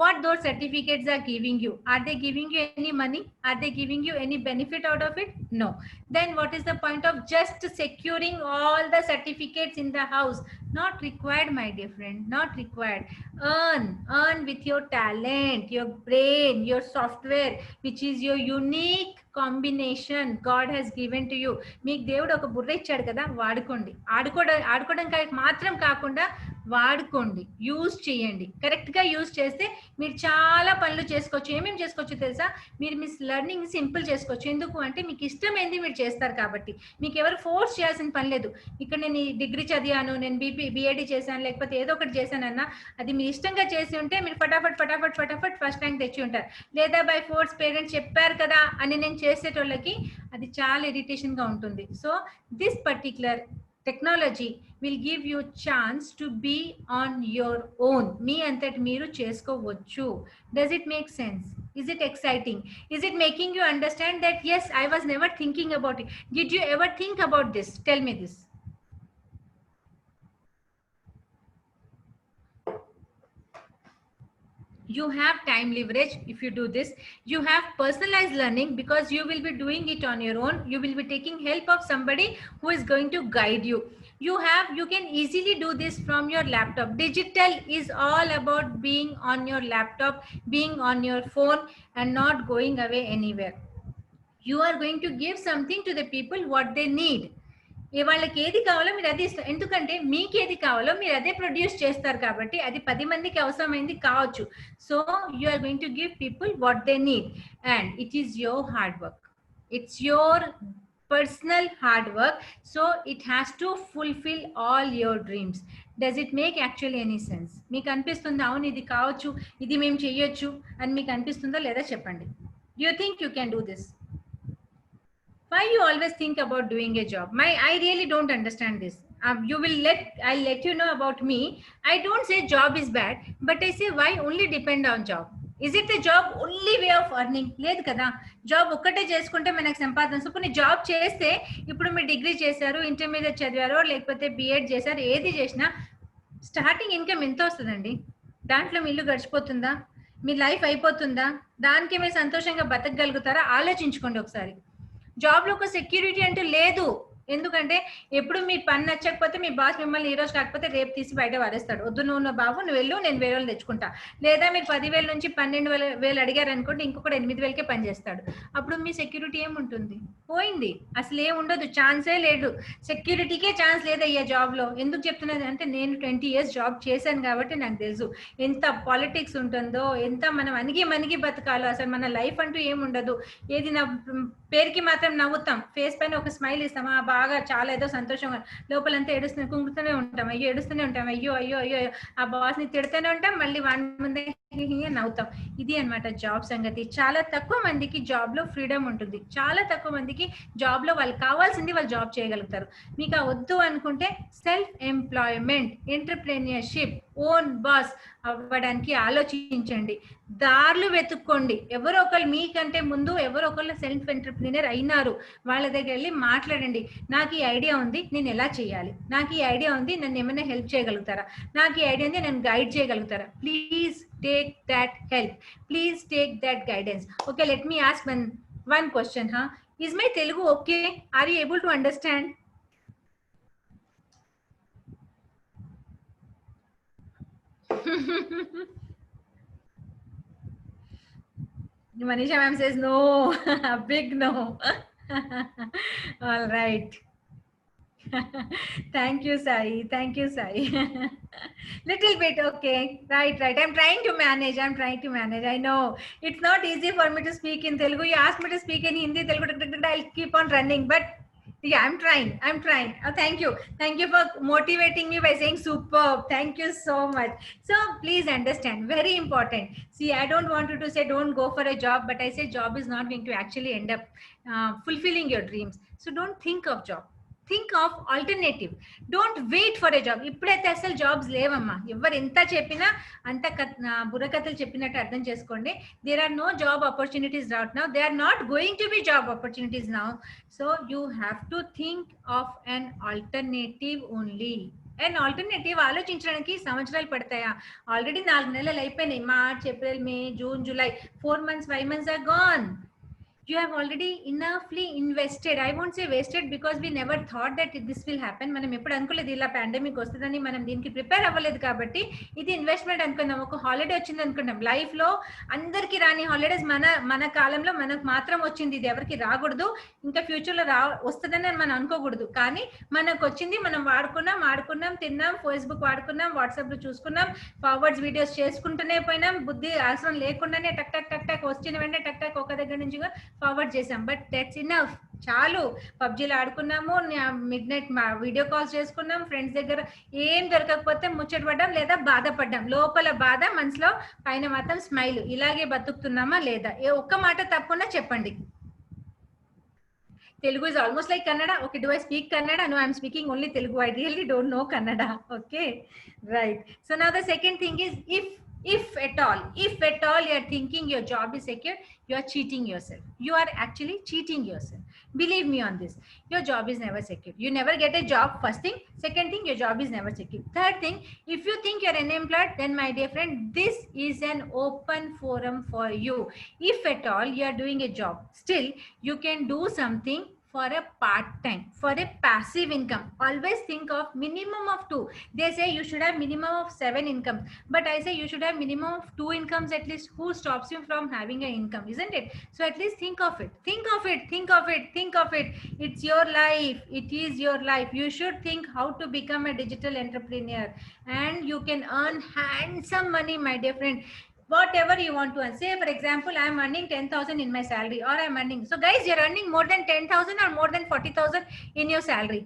What those certificates are giving you? Are they giving you any money? Are they giving you any benefit out of it? No. Then what is the point of just securing all the certificates in the house? Not required, my dear friend, not required. Earn with your talent, your brain, your software, which is your unique combination God has given to you. మీకు దేవుడు ఒక బుర్ర ఇచ్చాడు కదా, వాడుకోండి. ఆడుకోవడానికి మాత్రం కాకుండా వాడుకోండి, యూజ్ చేయండి. కరెక్ట్గా యూజ్ చేస్తే మీరు చాలా పనులు చేసుకోవచ్చు. ఏమేమి చేసుకోవచ్చు తెలుసా? మీరు మీ లెర్నింగ్ సింపుల్ చేసుకోవచ్చు. ఎందుకు అంటే మీకు ఇష్టమైంది మీరు చేస్తారు కాబట్టి. మీకు ఎవరు ఫోర్స్ చేయాల్సిన పని లేదు. ఇక్కడ నేను డిగ్రీ చదివాను, నేను బిఏడి చేశాను, లేకపోతే ఏదో ఒకటి చేశానన్నా అది మీరు ఇష్టంగా చేసి ఉంటే మీరు ఫటాఫట్ ఫస్ట్ ర్యాంక్ తెచ్చి ఉంటారు. లేదా బై ఫోర్స్ పేరెంట్స్ చెప్పారు కదా అని నేను చేసేటోళ్ళకి అది చాలా ఇరిటేషన్గా ఉంటుంది. So this particular technology will give you chance to be on your own. Me antati meeru chesukovachu. Does it make sense? Is it exciting? Is it making you understand that yes, I was never thinking about it? Did you ever think about this? Tell me this. You have time leverage if you do this. You have personalized learning because you will be doing it on your own. You will be taking help of somebody who is going to guide you. You can easily do this from your laptop. Digital is all about being on your laptop, being on your phone, and not going away anywhere. You are going to give something to the people what they need. వాళ్ళకి ఏది కావాలో మీరు అదే ఇస్తారు. ఎందుకంటే మీకు ఏది కావాలో మీరు అదే ప్రొడ్యూస్ చేస్తారు కాబట్టి అది 10 మందికి అవసరమైంది కావచ్చు. So you are going to give people what they need, and it is your hard work. It's your personal hard work. So it has to fulfil all your dreams. Does it make actually any sense? మీకు అనిపిస్తుందా అవును ఇది కావచ్చు, ఇది మేము చెయ్యొచ్చు అని మీకు అనిపిస్తుందా లేదా చెప్పండి. You think you can do this? Why you always think about doing a job? I really don't understand this. I'll let you know about me. I don't say job is bad, but I say why only depend on job. Is it the job only way of earning? లేదు కదా. Job ఒక్కటే చేసుకుంటే మనకు సంపాదన. So కొన్ని job చేస్తే ఇప్పుడు మీరు డిగ్రీ చేశారు, ఇంటర్మీడియట్ చదివారో లేకపోతే బిఎడ్ చేశారు, ఏది చేసినా స్టార్టింగ్ ఇన్కమ్ ఎంత వస్తుందండి? దాంట్లో మీ ఇల్లు గడిచిపోతుందా? మీ లైఫ్ అయిపోతుందా? దానికి మీరు సంతోషంగా బతకగలుగుతారా? ఆలోచించుకోండి ఒకసారి. జాబ్ లో ఒక సెక్యూరిటీ అంటూ లేదు. ఎందుకంటే ఎప్పుడు మీ పని నచ్చకపోతే మీ బాస్ మిమ్మల్ని ఈ రోజు కాకపోతే రేపు తీసి బయట వారేస్తాడు. వద్దు నువ్వు బాబు నువ్వు వెళ్ళు, నేను వేరే వాళ్ళు తెచ్చుకుంటా. లేదా మీరు 10,000 నుంచి 12,000 అడిగారు అనుకోండి, ఇంకొకటి 8,000కే పని చేస్తాడు. అప్పుడు మీ సెక్యూరిటీ ఏముంటుంది? పోయింది. అసలు ఏం ఉండదు, ఛాన్సే లేదు. సెక్యూరిటీకే ఛాన్స్ లేదయ్యా జాబ్ లో. ఎందుకు చెప్తున్నది అంటే నేను 20 years జాబ్ చేశాను కాబట్టి నాకు తెలుసు ఎంత పాలిటిక్స్ ఉంటుందో, ఎంత మనం మనిగి బతకాలో. అసలు మన లైఫ్ అంటూ ఏముండదు. ఏది నా పేరుకి మాత్రం నవ్వుతాం, ఫేస్ పైన ఒక స్మైల్ ఇస్తాం, బాగా చాలా ఏదో సంతోషంగా, లోపలంతా కుంగుతూనే ఉంటాం, ఏడుస్తూనే ఉంటాం, అయ్యో అయ్యో అయ్యో. ఆ బాస్ ని తిడుతూనే ఉంటాం, మళ్ళీ వాడి ముందే నవ్వుతాం. ఇది అన్నమాట జాబ్ సంగతి. చాలా తక్కువ మందికి జాబ్ లో ఫ్రీడమ్ ఉంటుంది. చాలా తక్కువ మందికి జాబ్ లో వాళ్ళకి కావాల్సింది వాళ్ళు జాబ్ చేయగలుగుతారు. మీకు ఆ వద్దు అనుకుంటే self employment, entrepreneurship, own boss అవ్వడానికి ఆలోచించండి. దారులు వెతుక్కోండి. ఎవరో ఒకళ్ళు మీకంటే ముందు ఎవరో ఒకళ్ళు సెల్ఫ్ ఎంటర్ప్రెన్యూర్ అయినారు, వాళ్ళ దగ్గర వెళ్ళి మాట్లాడండి. నాకు ఈ ఐడియా ఉంది, నేను ఎలా చేయాలి? నాకు ఈ ఐడియా ఉంది, నన్ను ఏమైనా హెల్ప్ చేయగలుగుతారా? నాకు ఈ ఐడియా ఉంది, నన్ను గైడ్ చేయగలుగుతారా? Please take that help, please take that guidance. Okay, let me ask one question. Is my Telugu okay? Are you able to understand? Manisha ma'am says no. A big no. All right. Thank you, Sai. Thank you, Sai. Little bit, okay. Right. I'm trying to manage. I know it's not easy for me to speak in Telugu. You ask me to speak in Hindi, Telugu, I'll keep on running. But yeah, I'm trying. Oh, thank you for motivating me by saying superb. Thank you so much. So please understand, very important. See, I don't want you to say don't go for a job, but I say job is not going to actually end up fulfilling your dreams. So don't think of job. Think of alternative. Don't wait for a job. ఇప్పుడైతే అసలు jobs లేవమ్మా. ఎవరు ఎంత చెప్పినా అంత బుర్రకథలు చెప్పినట్టు అర్థం చేసుకోండి. There are no job opportunities right now. They are not going to be job opportunities now. So you have to think of an alternative only. And alternative ఆలోచించడానికి సంవత్సరాలు పడతాయా? ఆల్రెడీ 4 నెలలు అయిపోయినాయి. March, April, May, June, July, 4 months, 5 months are gone. You have already enoughly invested. I won't say wasted because we never thought that this will happen. మనం ఎప్పుడు అనుకోలేదు ఇలా pandemic వస్తుందని. మనం దీనికి ప్రిపేర్ అవ్వలేదు కాబట్టి ఇది ఇన్వెస్ట్మెంట్ అనుకున్నాం. ఒక హాలిడే వచ్చింది అనుకున్నాం. లైఫ్ లో అందరికి రాని హాలిడేస్ మన కాలంలో మనకు మాత్రం వచ్చింది. ఇది ఎవరికి రాకూడదు, ఇంకా ఫ్యూచర్ లో వస్తుందని మనం అనుకోకూడదు. కానీ మనకు వచ్చింది, మనం ఆడుకున్నాం, తిన్నాం, ఫేస్బుక్ వాడుకున్నాం, వాట్సాప్ లో చూసుకున్నాం, ఫార్వర్డ్స్ వీడియోస్ చేసుకుంటూనే పోయినాం. బుద్ధి అవసరం లేకుండానే టక్ టక్ వచ్చిన వెంటనే టక్ ఒక దగ్గర నుంచి ఫార్వర్డ్ చేసాం. But that's enough. చాలు. పబ్జీలో ఆడుకున్నాము, మిడ్ నైట్ వీడియో కాల్స్ చేసుకున్నాం, ఫ్రెండ్స్ దగ్గర ఏం దొరకకపోతే ముచ్చట పడ్డాం లేదా బాధపడ్డాం. లోపల బాధ, మనసులో పైన మాత్రం స్మైల్. ఇలాగే బతుకుతున్నామా లేదా? ఏ ఒక్క మాట తప్పకుండా చెప్పండి. Telugu is almost like Kannada. Okay, do I speak Kannada? No, I'm speaking only Telugu. I really don't know Kannada. Okay, right. So now the second thing is, if at all you are thinking your job is secure, you are cheating yourself. You are actually cheating yourself. Believe me on this. Your job is never secure. You never get a job, first thing. Second thing, your job is never secure. Third thing, if you think you're unemployed, then my dear friend, this is an open forum for you. If at all you are doing a job, still you can do something for a part time, for a passive income. Always think of minimum of 2. They say you should have minimum of 7 incomes, but I say you should have minimum of 2 incomes at least. Who stops you from having an income, isn't it? So at least think of it. It's your life. It is your life. You should think how to become a digital entrepreneur, and you can earn handsome money, my dear friend. Whatever you want to earn. Say for example, I am earning 10,000 in my salary, or I am earning. So guys, you are earning more than 10,000 or more than 40,000 in your salary.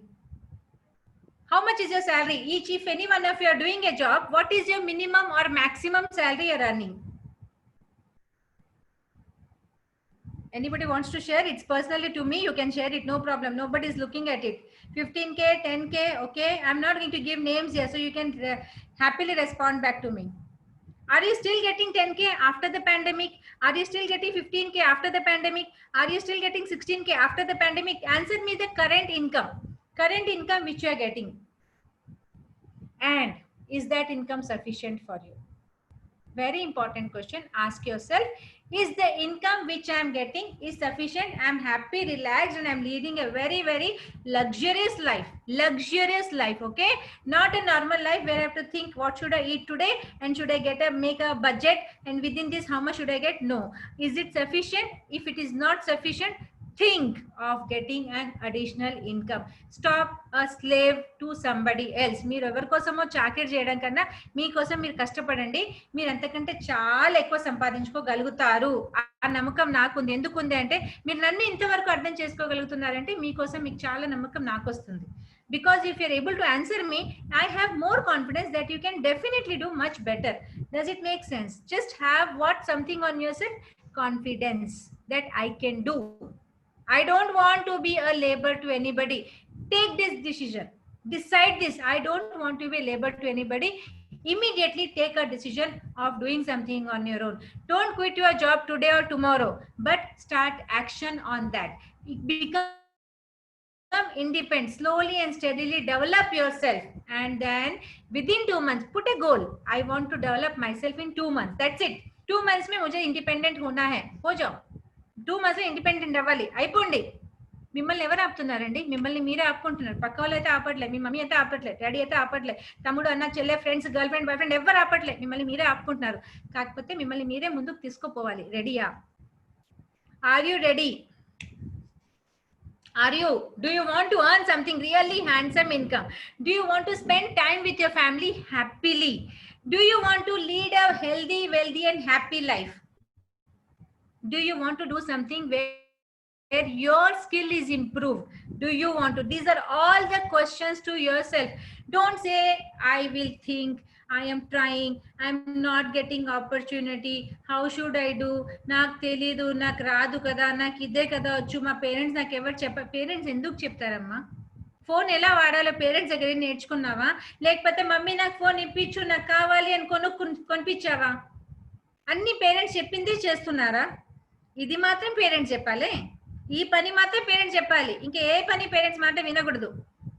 How much is your salary? Each, if any one of you are doing a job, what is your minimum or maximum salary you are earning? Anybody wants to share? It's personally to me. You can share it. No problem. Nobody is looking at it. 15K, 10K. Okay. I'm not going to give names here. So you can happily respond back to me. Are you still getting 10K after the pandemic? Are you still getting 15K after the pandemic? Are you still getting 16K after the pandemic? Answer me the current income. Current income which you are getting. And is that income sufficient for you? Very important question. Ask yourself, is the income which I am getting is sufficient? I am happy, relaxed, and I am leading a very, very luxurious life. Luxurious life, okay? Not a normal life where I have to think what should I eat today and should I make a budget and within this how much should I get? No. Is it sufficient? If it is not sufficient, think of getting an additional income. Stop a slave to somebody else. మీరు ఎవరి కోసమో చాకరీ చేయడం కన్నా మీకోసం మీరు కష్టపడండి. మీరు అంతకంటే చాలా ఎక్కువ సంపాదించుకోగలుగుతారు. ఆ నమ్మకం నాకుంది. ఎందుకుంది అంటే మీరు నన్ను ఇంతవరకు అర్థం చేసుకోగలుగుతున్నారంటే మీకోసం మీకు చాలా నమ్మకం నాకు వస్తుంది. Because if you're able to answer me, I have more confidence that you can definitely do much better. Does it make sense? Just have something on yourself, confidence that I can do. I don't want to be a labor to anybody. Take this decision. Decide this. I don't want to be a labor to anybody. Immediately take a decision of doing something on your own. Don't quit your job today or tomorrow, but start action on that. Become independent. Slowly and steadily develop yourself. And then within 2 months, put a goal. I want to develop myself in 2 months. That's it. 2 months में मुझे independent होना है. हो जाओ. 2 months independent అవ్వాలి. అయిపోండి. మిమ్మల్ని ఎవరు ఆపుతున్నారండి? మిమ్మల్ని మీరే ఆపుకుంటున్నారు. పక్క వాళ్ళు అయితే ఆపట్లే, మీ మమ్మీ అయితే ఆపట్లే, డాడీ అయితే ఆపట్లే, తమ్ముడు అన్న చెల్లె friends girl friend boy friend ఎవరు ఆపట్లే. మిమ్మల్ని మీరే ఆపుకుంటున్నారు. కాకపోతే మిమ్మల్ని మీరే ముందుకు తీసుకుపోవాలి. రెడీయా? Are you ready? Are you? Do you want to earn something really handsome income? Do you want to spend time with your family happily? Do you want to lead a healthy, wealthy and happy life? Do you want to do something where your skill is improved? Do you want to? These are all the questions to yourself. Don't say, I will think, I am trying, I'm not getting opportunity, how should I do? నాకు తెలీదు, నాకు రాదు కదా, నాకు ఇదే కదా వచ్చు. మా పేరెంట్స్ నాకు ఎవరు పేరెంట్స్ ఎందుకు చెప్తారమ్మా? ఫోన్ ఎలా వాడాలో పేరెంట్స్ దగ్గర నేర్చుకున్నావా? లేకపోతే మమ్మీ నాకు ఫోన్ ఇప్పించు, నాకు కావాలి అని కొనిపించావా? అన్ని పేరెంట్స్ చెప్పింది చేస్తున్నారా? ఇది మాత్రం పేరెంట్స్ చెప్పాలి, ఈ పని మాత్రం పేరెంట్స్ చెప్పాలి, ఇంకా ఏ పని పేరెంట్స్ మాట వినకూడదు.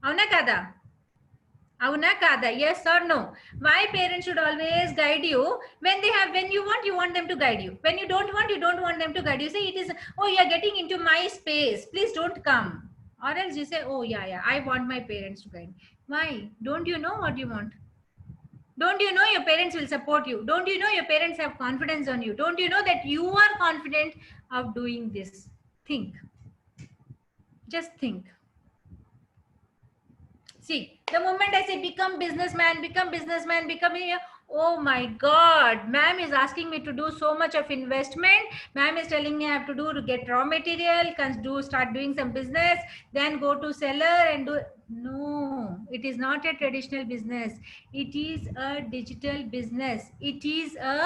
అవునా కాదా? అవునా కాదా? Yes or no? Why parents should always guide you? When you want them to guide you. When you don't want them to guide you. Say it is, oh, you are getting into my space, please don't come. Or else you say, oh yeah, I want my parents to guide. Why? Don't you know what you want? Don't you know your parents will support you? Don't you know your parents have confidence on you? Don't you know that you are confident of doing this? Think. Just think. See, the moment I say become businessman, oh my God, ma'am is asking me to do so much of investment. Ma'am is telling me I have to get raw material, start doing some business, then go to seller and do. No, it is not a traditional business. It is a digital business. It is a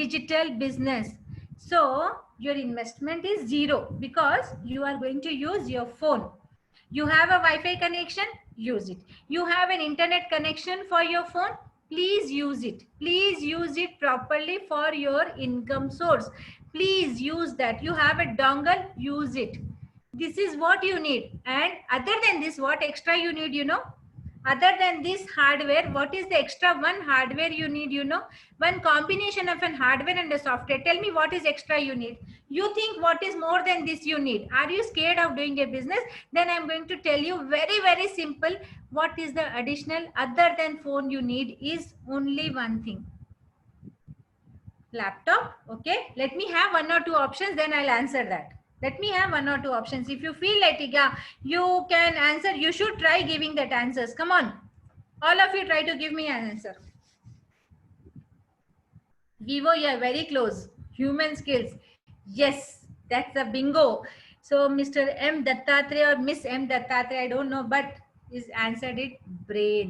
digital business. So your investment is zero because you are going to use your phone. You have a Wi-Fi connection, use it. You have an internet connection for your phone, please use it. Please use it properly for your income source. Please use that. You have a dongle, use it. This is what you need. And other than this, what extra you need, you know? Other than this hardware, what is the extra one hardware you need, you know? One combination of an hardware and a software. Tell me what is extra you need. You think what is more than this you need. Are you scared of doing a business? Then I'm going to tell you very, very simple. What is the additional other than phone you need is only one thing. Laptop. Okay. Let me have 1 or 2 options. Then I'll answer that. Let me have 1 or 2 options. If you feel like you can answer, you should try giving that answers. Come on. All of you try to give me an answer. Vivo, you are very close. Human skills. Yes, that's the bingo. So Mr. M. Dattatreya or Miss M. Dattatreya, I don't know, but is answered it brain.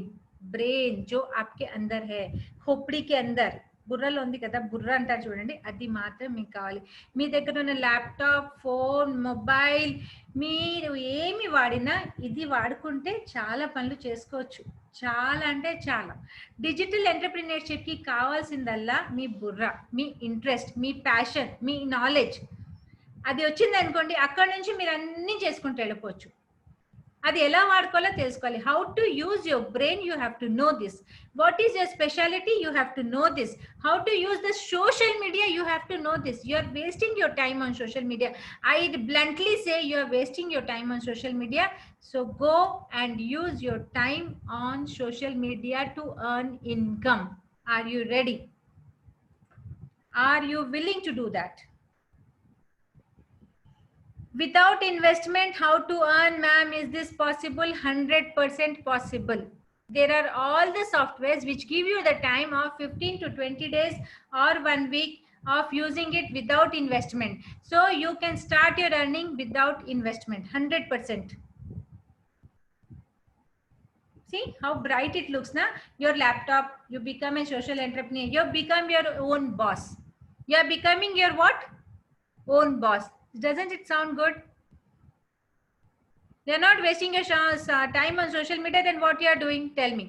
Brain, जो आपके अंदर है, खोपड़ी के अंदर. బుర్రలో ఉంది కదా, బుర్ర అంటారు చూడండి, అది మాత్రం మీకు కావాలి. మీ దగ్గర ఉన్న ల్యాప్టాప్, ఫోన్, మొబైల్ మీరు ఏమి వాడినా ఇది వాడుకుంటే చాలా పనులు చేసుకోవచ్చు. చాలా అంటే చాలా. డిజిటల్ ఎంటర్ప్రినర్షిప్ కి కావాల్సిందల్లా మీ బుర్ర, మీ ఇంట్రెస్ట్, మీ ప్యాషన్, మీ నాలెడ్జ్. అది వచ్చింది అనుకోండి, అక్కడ నుంచి మీరు అన్ని చేసుకుంటూ వెళ్ళిపోవచ్చు. అది ఎలా వాడుకోవాలో తెలుసుకోవాలి. How to use your brain, you have to know this. What is your speciality, you have to know this. How to use the social media, you have to know this. You are wasting your time on social media. I bluntly say you are wasting your time on social media. So go and use your time on social media to earn income. Are you ready? Are you willing to do that? Without investment, how to earn, ma'am? Is this possible? 100% possible. There are all the softwares which give you the time of 15 to 20 days or 1 week of using it without investment. So you can start your earning without investment, 100%. See how bright it looks now. Your laptop, you become a social entrepreneur. You become your own boss. You are becoming your what? Own boss. Doesn't it sound good? You're not wasting your time on social media. Then what you are doing? Tell me.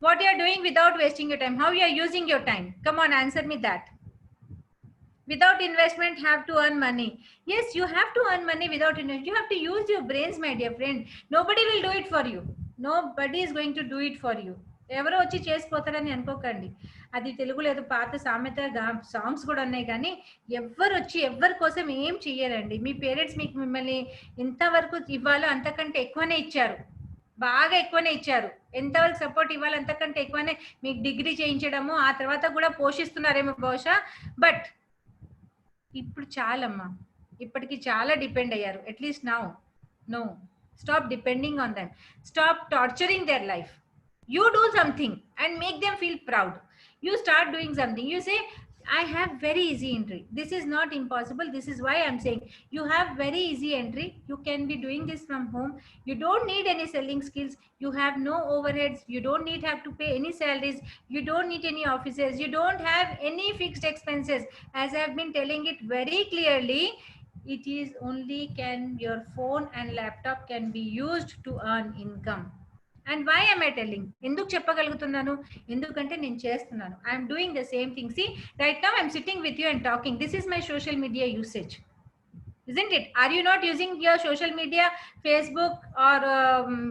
What you are doing without wasting your time? How you are using your time? Come on, answer me that. Without investment, have to earn money. Yes, you have to earn money without investment. You have to use your brains, my dear friend. Nobody will do it for you. Nobody is going to do it for you. ఎవరో వచ్చి చేసిపోతారని అనుకోకండి. అది తెలుగులో ఏదో పాత సామెత songs కూడా ఉన్నాయి, కానీ ఎవరు వచ్చి ఎవరి కోసం ఏం చెయ్యరండి. మీ పేరెంట్స్ మీకు మిమ్మల్ని ఎంతవరకు ఇవ్వాలో అంతకంటే ఎక్కువనే ఇచ్చారు, బాగా ఎక్కువనే ఇచ్చారు. ఎంతవరకు సపోర్ట్ ఇవ్వాలి అంతకంటే ఎక్కువనే మీకు డిగ్రీ చేయించడము, ఆ తర్వాత కూడా పోషిస్తున్నారేమో బహుశా. బట్ ఇప్పుడు చాలమ్మా, ఇప్పటికి చాలా డిపెండ్ అయ్యారు. At least no stop depending on them. Stop torturing their life. You do something and make them feel proud. You start doing something. You say, I have very easy entry. This is not impossible. This is why I'm saying you have very easy entry. You can be doing this from home. You don't need any selling skills. You have no overheads. You don't have to pay any salaries. You don't need any offices. You don't have any fixed expenses. As I've been telling it very clearly, it is only your phone and laptop can be used to earn income. And why am I telling? ఎందుకు చెప్పగలుగుతున్నాను? ఎందుకంటే నేను చేస్తున్నాను. I am doing the same thing. See, right now I'm sitting with you and talking. This is my social media usage, isn't it? Are you not using your social media, Facebook or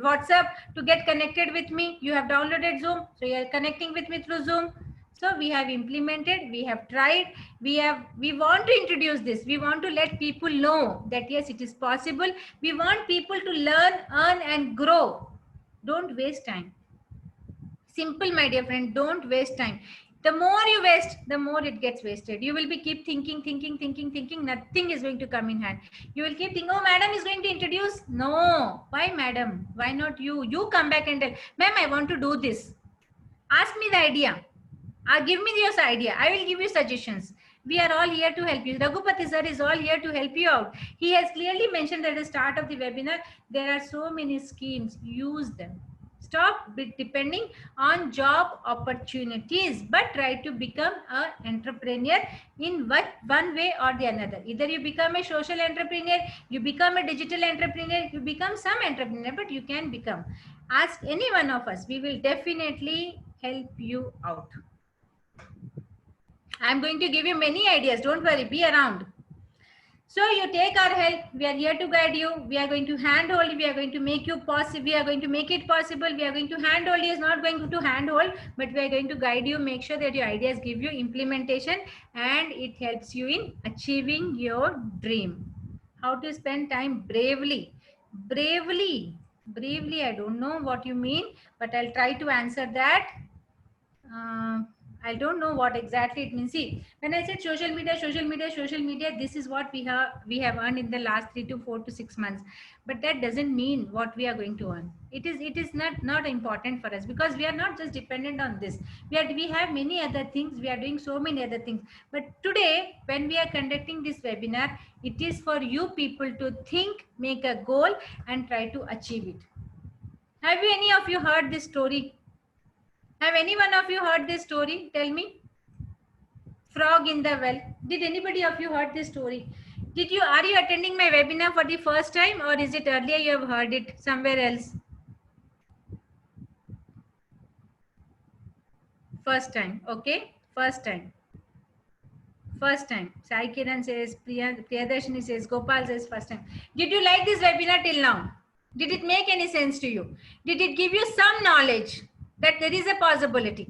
WhatsApp to get connected with me? You have downloaded Zoom, so you are connecting with me through Zoom. So we have implemented, we have tried, we want to introduce this. We want to let people know that yes, it is possible. We want people to learn, earn and grow. Don't waste time. Simple, my dear friend. Don't waste time. The more you waste, the more it gets wasted. You will be keep thinking. Nothing is going to come in hand. You will keep thinking, oh, madam is going to introduce. No. Why, madam? Why not you? You come back and tell, ma'am, I want to do this. Ask me the idea. Give me your idea. I will give you suggestions. We are all here to help you. Raghupati sir is all here to help you out. He has clearly mentioned at the start of the webinar, there are so many schemes. Use them. Stop depending on job opportunities, but try to become an entrepreneur in one way or the another. Either you become a social entrepreneur, you become a digital entrepreneur, you become some entrepreneur, but you can become. Ask any one of us. We will definitely help you out. I'm going to give you many ideas. Don't worry, be around. So you take our help. We are here to guide you. We are going to handhold. We are going to make you possible. We are going to make it possible. We are going to handhold. Is not going to handhold, but we are going to guide you. Make sure that your ideas give you implementation and it helps you in achieving your dream. How to spend time bravely. Bravely. I don't know what you mean, but I'll try to answer that. I don't know what exactly it means. See, when I said social media, this is what we have earned in the last 3 to 4 to 6 months. But that doesn't mean what we are going to earn. It is not important for us, because we are not just dependent on this. We have many other things. We are doing so many other things. But today, when we are conducting this webinar, it is for you people to think, make a goal, and try to achieve it. Have any of you heard this story? Have any one of you heard this story? Tell me. Frog in the well. Did anybody of you heard this story? Are you attending my webinar for the first time, or is it earlier you have heard it somewhere else? First time, okay? First time. First time. Sai Kiran says, Priyadarshini says, Gopal says first time. Did you like this webinar till now? Did it make any sense to you? Did it give you some knowledge that there is a possibility?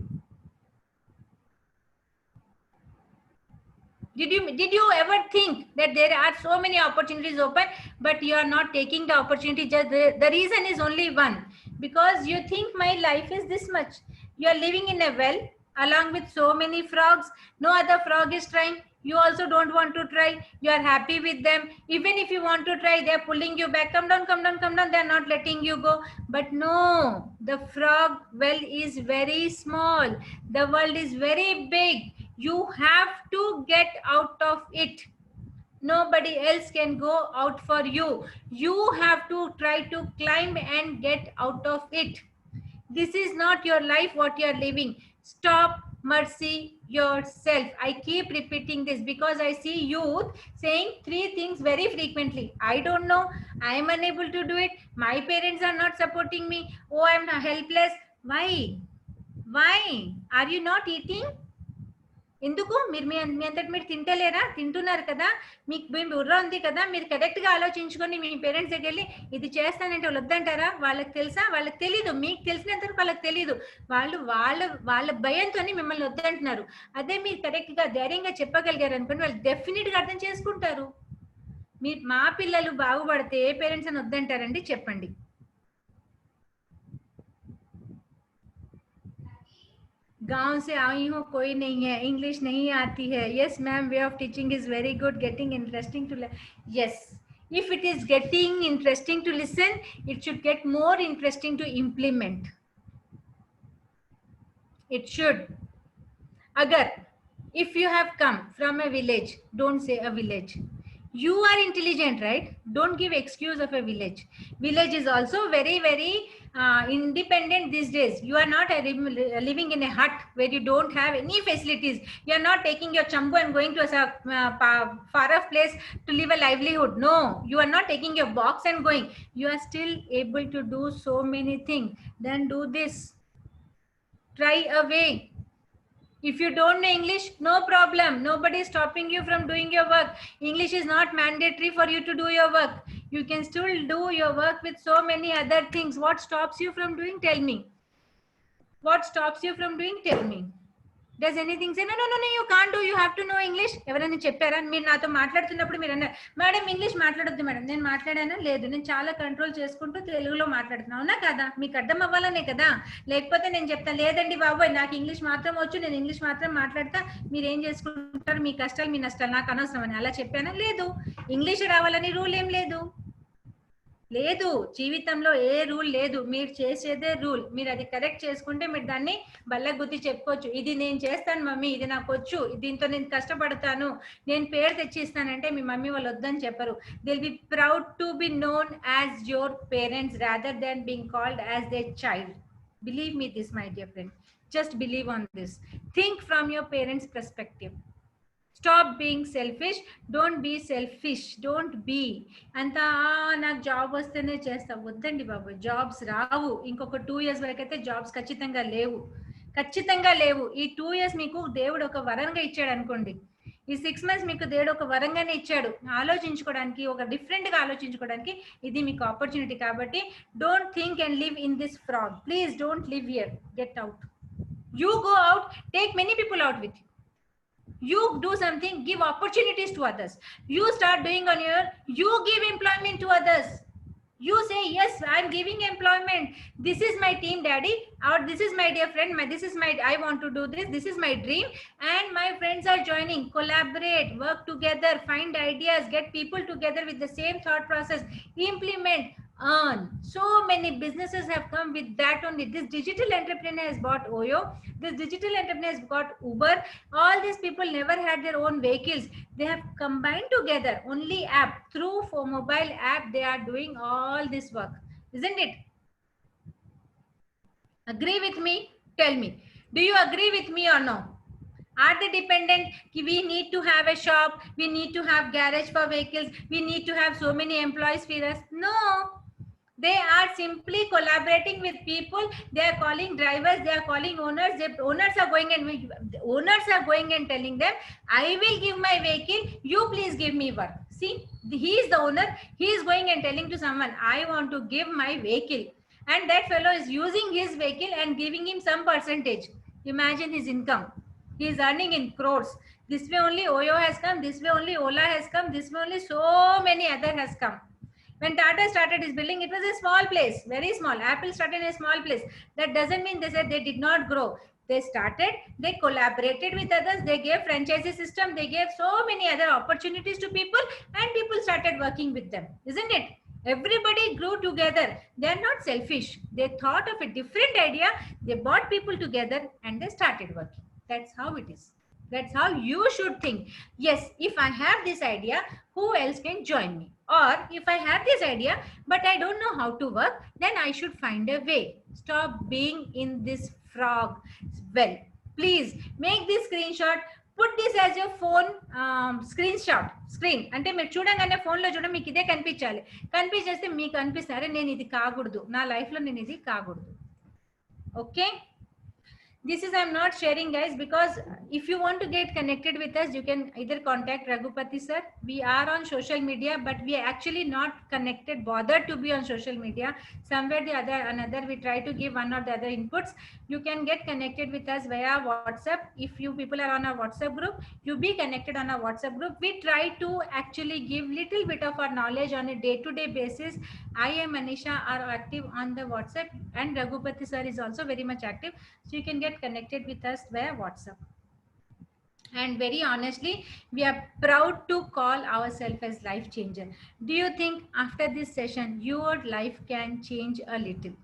Did you ever think that there are so many opportunities open, but you are not taking the opportunity? Just the reason is only one, because you think my life is this much. You are living in a well along with so many frogs. No other frog is trying. You also don't want to try. You are happy with them. Even if you want to try, they are pulling you back. Come down, come down, come down. They are not letting you go. But no, the frog well is very small. The world is very big. You have to get out of it. Nobody else can go out for you. You have to try to climb and get out of it. This is not your life what you are living. Stop mercy yourself. I keep repeating this because I see youth saying three things very frequently. I don't know. I am unable to do it. My parents are not supporting me. Oh, I am helpless. Why? Why? Are you not eating? ఎందుకు మీరు మీ అంతటి మీరు తింటలేరా? తింటున్నారు కదా, మీకు బుర్ర ఉంది కదా, మీరు కరెక్ట్గా ఆలోచించుకొని మీ పేరెంట్స్ దగ్గర వెళ్ళి ఇది చేస్తానంటే వాళ్ళు వద్దంటారా? వాళ్ళకి తెలుసా? వాళ్ళకి తెలీదు. మీకు తెలిసినంత వరకు వాళ్ళకి తెలీదు. వాళ్ళ భయంతో మిమ్మల్ని వద్దంటున్నారు. అదే మీరు కరెక్ట్గా ధైర్యంగా చెప్పగలిగారు అనుకోండి, వాళ్ళు డెఫినెట్గా అర్థం చేసుకుంటారు. మా పిల్లలు బాగుపడితే ఏ పేరెంట్స్ అని వద్దంటారండి? చెప్పండి. गांव से आई हूँ, कोई नहीं है, इंग्लिश नहीं आती है. Yes ma'am, way of teaching is very good, getting interesting too yes. If it is getting interesting to listen, it should get more interesting to implement. It should. Agar if you have come from a village, don't say a village. You are intelligent, right? Don't give excuse of a village. Village is also very, very independent these days. You are not living in a hut where you don't have any facilities. You are not taking your chambu and going to a far off place to live a livelihood. No, you are not taking your box and going. You are still able to do so many things. Then do this. Try a way. If you don't know English, no problem. Nobody is stopping you from doing your work. English is not mandatory for you to do your work. You can still do your work with so many other things. What stops you from doing? Tell me. What stops you from doing? Tell me. Does anything say, no, you can't do, you have to know English? ఎవరైనా చెప్పారా? మీరు నాతో మాట్లాడుతున్నప్పుడు మీరు అన్నారు, madam English మాట్లాడొద్దు madam. నేను మాట్లాడానా? లేదు, నేను చాలా కంట్రోల్ చేసుకుంటూ తెలుగులో మాట్లాడుతున్నా. అవునా కదా? మీకు అర్థం అవ్వాలనే కదా. లేకపోతే నేను చెప్తాను, లేదండి బాబోయ్ నాకు ఇంగ్లీష్ మాత్రం వచ్చు, నేను ఇంగ్లీష్ మాత్రం మాట్లాడతా, మీరు ఏం చేసుకుంటారు, మీ కష్టాలు మీ నష్టాలు నాకు అనవసరం అని అలా చెప్పానా? లేదు. ఇంగ్లీష్ రావాలని రూల్ ఏం లేదు. లేదు, జీవితంలో ఏ రూల్ లేదు. మీరు చేసేదే రూల్. మీరు అది కరెక్ట్ చేసుకుంటే మీరు దాన్ని బల్లగుద్ది చెప్పుకోవచ్చు, ఇది నేను చేస్తాను మమ్మీ, ఇది నాకు వచ్చు, దీంతో నేను కష్టపడతాను, నేను పేరు తెచ్చిస్తానంటే మీ మమ్మీ వాళ్ళు వద్దని చెప్పరు. They will be proud to be known as your parents rather than being called as there child. Believe me this my dear friend, just believe on this. Think from your parents perspective. Stop being selfish. Don't be selfish. Don't be anta నాకు job వస్తేనే చేస్తా. వద్దండి బాబు, jobs రావు. ఇంకొక 2 years వరకు అయితే jobs ఖచ్చితంగా లేవు. ఖచ్చితంగా లేవు. ఈ 2 years మీకు దేవుడు ఒక వరంగా ఇచ్చాడు అనుకోండి. ఈ 6 months మీకు దేవుడు ఒక వరంగానే ఇచ్చాడు, ఆలోచించుకోవడానికి, ఒక డిఫరెంట్ గా ఆలోచించుకోవడానికి. ఇది మీకు ఆపర్చునిటీ. కాబట్టి don't think and live in this frog. Please don't live here. Get out. You go out, take many people out with you. You do something, give opportunities to others. You start doing on your, you give employment to others. You say, yes, I'm giving employment. This is my team, daddy, or this is my dear friend, this is my, I want to do this, this is my dream, and my friends are joining. Collaborate, work together, find ideas, get people together with the same thought process, implement, earn. So many businesses have come with that only. This digital entrepreneur has bought Oyo. This digital entrepreneur has got Uber. All these people never had their own vehicles. They have combined together. Only app, through for mobile app, they are doing all this work. Isn't it? Agree with me? Tell me. Do you agree with me or no? Are they dependent ki we need to have a shop, we need to have garage for vehicles, we need to have so many employees for us? No, they are simply collaborating with people. They are calling drivers, they are calling owners. The owners are going and telling them, I will give my vehicle, you please give me work. See, he is the owner, he is going and telling to someone, I want to give my vehicle, and that fellow is using his vehicle and giving him some percentage. Imagine his income. He is earning in crores. This way only Oyo has come, this way only Ola has come, this way only so many other has come. When Tata started his building, it was a small place, very small. Apple started in a small place. That doesn't mean they said they did not grow. They started, they collaborated with others, they gave franchisee system, they gave so many other opportunities to people, and people started working with them, isn't it? Everybody grew together. They are not selfish. They thought of a different idea, they brought people together and they started working. That's how it is. That's how you should think. Yes, if I have this idea, who else can join me? Or if I have this idea, but I don't know how to work, then I should find a way. Stop being in this frog well. Please make this screenshot. Put this as your phone screenshot. Screen. అంటే మీరు చూడంగానే ఫోన్లో చూడ మీకు ఇదే కనిపించాలి. కనిపించేస్తే మీకు అనిపిస్తారే నేను ఇది కాకూడదు, నా లైఫ్లో నేను ఇది కాకూడదు. Okay, this is I'm not sharing, guys, because if you want to get connected with us, you can either contact Raghupati sir. We are on social media, but we are actually not connected, bothered to be on social media. Somewhere the other another we try to give one or the other inputs. You can get connected with us via WhatsApp. If you people are on our WhatsApp group, you be connected on our WhatsApp group. We try to actually give little bit of our knowledge on a day-to-day basis. I am Anisha are active on the WhatsApp, and Raghupati sir is also very much active, so you can get connected with us via WhatsApp. And very honestly, we are proud to call ourselves as life changer. Do you think after this session your life can change a little?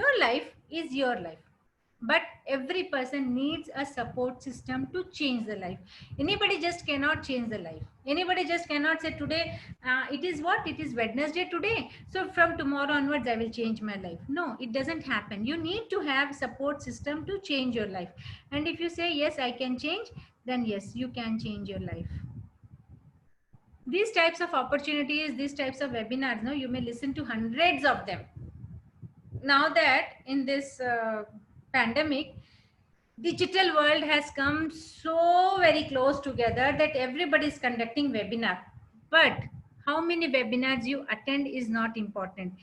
Your life is your life, but every person needs a support system to change the life. Anybody just cannot change the life. Anybody just cannot say today it is what it is Wednesday today, so from tomorrow onwards I will change my life. No, it doesn't happen. You need to have support system to change your life. And if you say yes, I can change, then yes, you can change your life. These types of opportunities, these types of webinars, no, you may listen to hundreds of them. Now that in this pandemic, digital world has come so very close together that everybody is conducting webinar. But how many webinars you attend is not important.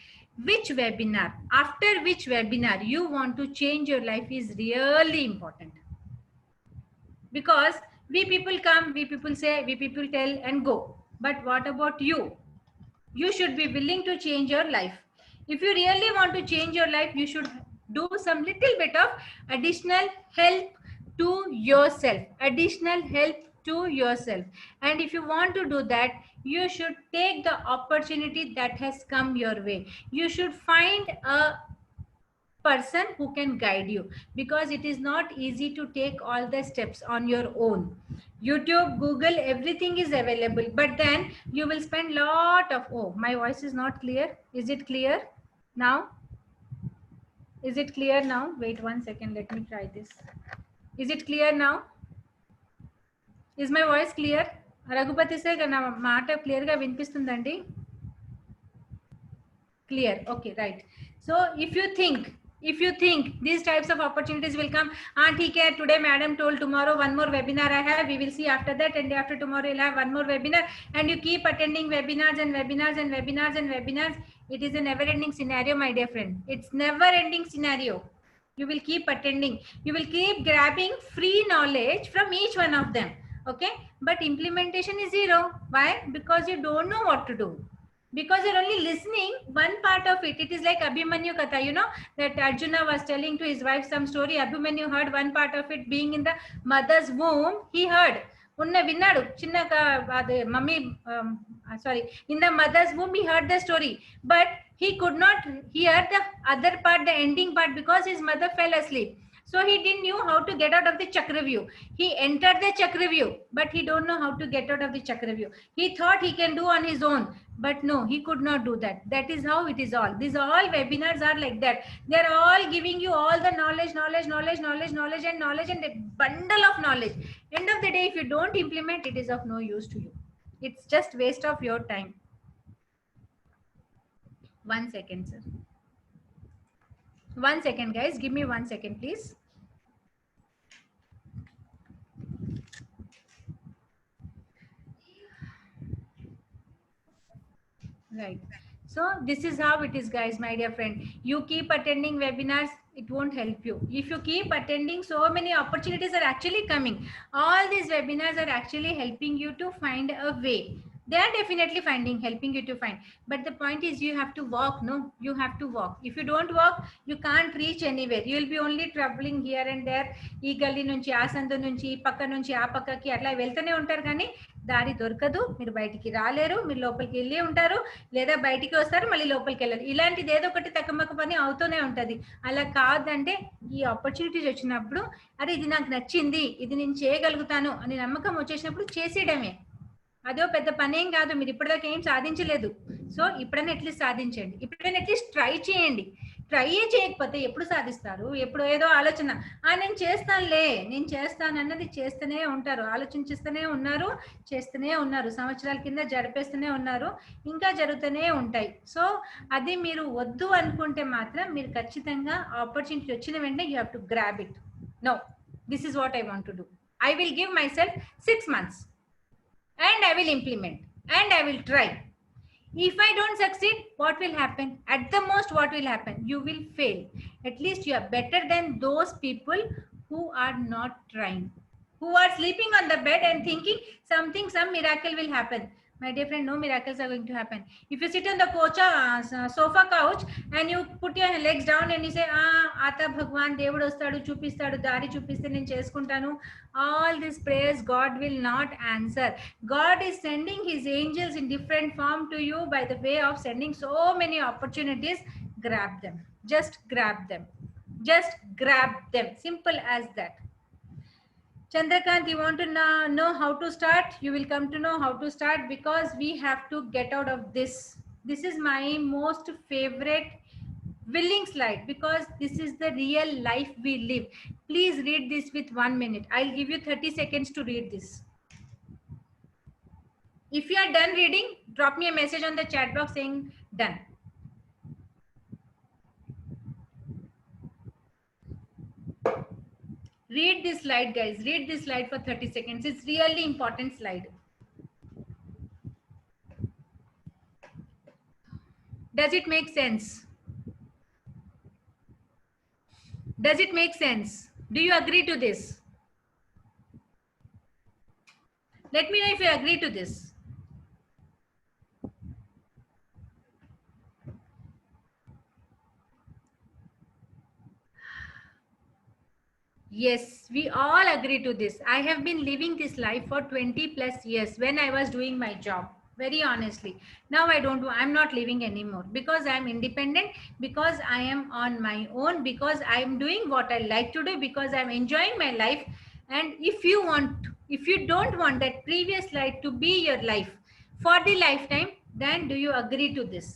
Which webinar, after which webinar you want to change your life is really important. Because we people come, we people say, we people tell and go. But what about you? You should be willing to change your life. If you really want to change your life, you should do some little bit of additional help to yourself. Additional help to yourself. And if you want to do that, you should take the opportunity that has come your way. You should find a person who can guide you, because it is not easy to take all the steps on your own. YouTube, Google, everything is available, but then you will spend lot of, oh, my voice is not clear. Is it clear now? Is it clear now? Wait 1 second, let me try this. Is it clear now? Is my voice clear? Raghupati sir, na maata clear ga vinpistundandi? Clear. Okay, right. So if you think these types of opportunities will come, theek hai, today madam told, tomorrow one more webinar I have, we will see after that, and day after tomorrow you'll have one more webinar, and you keep attending webinars and webinars and webinars and webinars. It is a never ending scenario, my dear friend. It's never ending scenario. You will keep attending, you will keep grabbing free knowledge from each one of them. Okay, but implementation is zero. Why? Because you don't know what to do. Because you're only listening one part of it. It is like Abhimanyu Katha, you know, that Arjuna was telling to his wife some story. Abhimanyu heard one part of it. Being in the mother's womb, he heard. Unna vinnadu chinna mummy sorry, in the mother's womb he heard the story, but he could not hear the other part, the ending part, because his mother fell asleep. So he didn't know how to get out of the Chakravyuh. He entered the Chakravyuh, but he don't know how to get out of the Chakravyuh. He thought he can do on his own, But no, he could not do that. That is how it is all. These all webinars are like that. They're all giving you all the knowledge, and a bundle of knowledge. End of the day, if you don't implement, it is of no use to you. It's just waste of your time. 1 second, sir. 1 second, guys. Give me 1 second, please. Right. So this is how it is, guys, my dear friend. You keep attending webinars, it won't help you. If you keep attending, so many opportunities are actually coming. All these webinars are actually helping you to find a way. They are definitely helping you to find. But the point is, you have to walk. No, you have to walk. If you don't walk, you can't reach anywhere. You will be only traveling here and there. ఈ గల్లీ నుంచి ఆ సందు నుంచి ఈ పక్క నుంచి ఆ పక్కకి అట్లా వెళ్తూనే ఉంటారు, కానీ దారి దొరకదు. మీరు బయటికి రాలేరు. మీరు లోపలికి వెళ్ళి ఉంటారు, లేదా బయటికి వస్తారు, మళ్ళీ లోపలికి వెళ్ళారు. ఇలాంటిది ఏదో ఒకటి తక్కువ పని అవుతూనే ఉంటది. అలా కాదంటే ఈ ఆపర్చునిటీస్ వచ్చినప్పుడు, అరే ఇది నాకు నచ్చింది, ఇది నేను చేయగలుగుతాను అని నమ్మకం వచ్చేసినప్పుడు చేసేయడమే. అదో పెద్ద పనేం కాదు. మీరు ఇప్పటిదాకా ఏం సాధించలేదు. సో ఇప్పుడైనా అట్లీస్ట్ సాధించండి. ఇప్పుడైనా అట్లీస్ట్ ట్రై చేయండి. ట్రై చేయకపోతే ఎప్పుడు సాధిస్తారు? ఎప్పుడు ఏదో ఆలోచన, నేను చేస్తానులే, నేను చేస్తాను అన్నది చేస్తూనే ఉంటారు. ఆలోచించేస్తూనే ఉన్నారు, చేస్తూనే ఉన్నారు. సంవత్సరాల కింద జరిపేస్తూనే ఉన్నారు, ఇంకా జరుగుతూనే ఉంటాయి. సో అది మీరు వద్దు అనుకుంటే మాత్రం మీరు ఖచ్చితంగా ఆపర్చునిటీ వచ్చిన వెంటనే you have to grab it. No, this is what I want to do. I will give myself 6 months. And I will implement and I will try. If I don't succeed, what will happen? At the most, what will happen? You will fail. At least you are better than those people who are not trying, who are sleeping on the bed and thinking some miracle will happen. My dear friend, no miracles are going to happen. If you sit on the sofa couch and you put your legs down and you say, Ata Bhagwan, Devudu ostadu, chupistadu, dari chupiste nenu cheskuntanu, all these prayers God will not answer. God is sending his angels in different form to you by the way of sending so many opportunities. Grab them. Just grab them. Just grab them. Simple as that. Chandrakant, you want to know how to start? You will come to know how to start, because we have to get out of this. This is my most favorite willing slide, because this is the real life we live. Please read this with 1 minute. I'll give you 30 seconds to read this. If you are done reading, drop me a message on the chat box saying done. Read this slide, guys. Read this slide for 30 seconds. It's really important slide. Does it make sense? Does it make sense? Do you agree to this? Let me know if you agree to this. Yes, we all agree to this. I have been living this life for 20 plus years when I was doing my job. Very honestly, now I don't do, I'm not living anymore, because I'm independent, because I am on my own, because I'm doing what I like to do, because I'm enjoying my life. And if you don't want that previous life to be your life for the lifetime, then do you agree to this?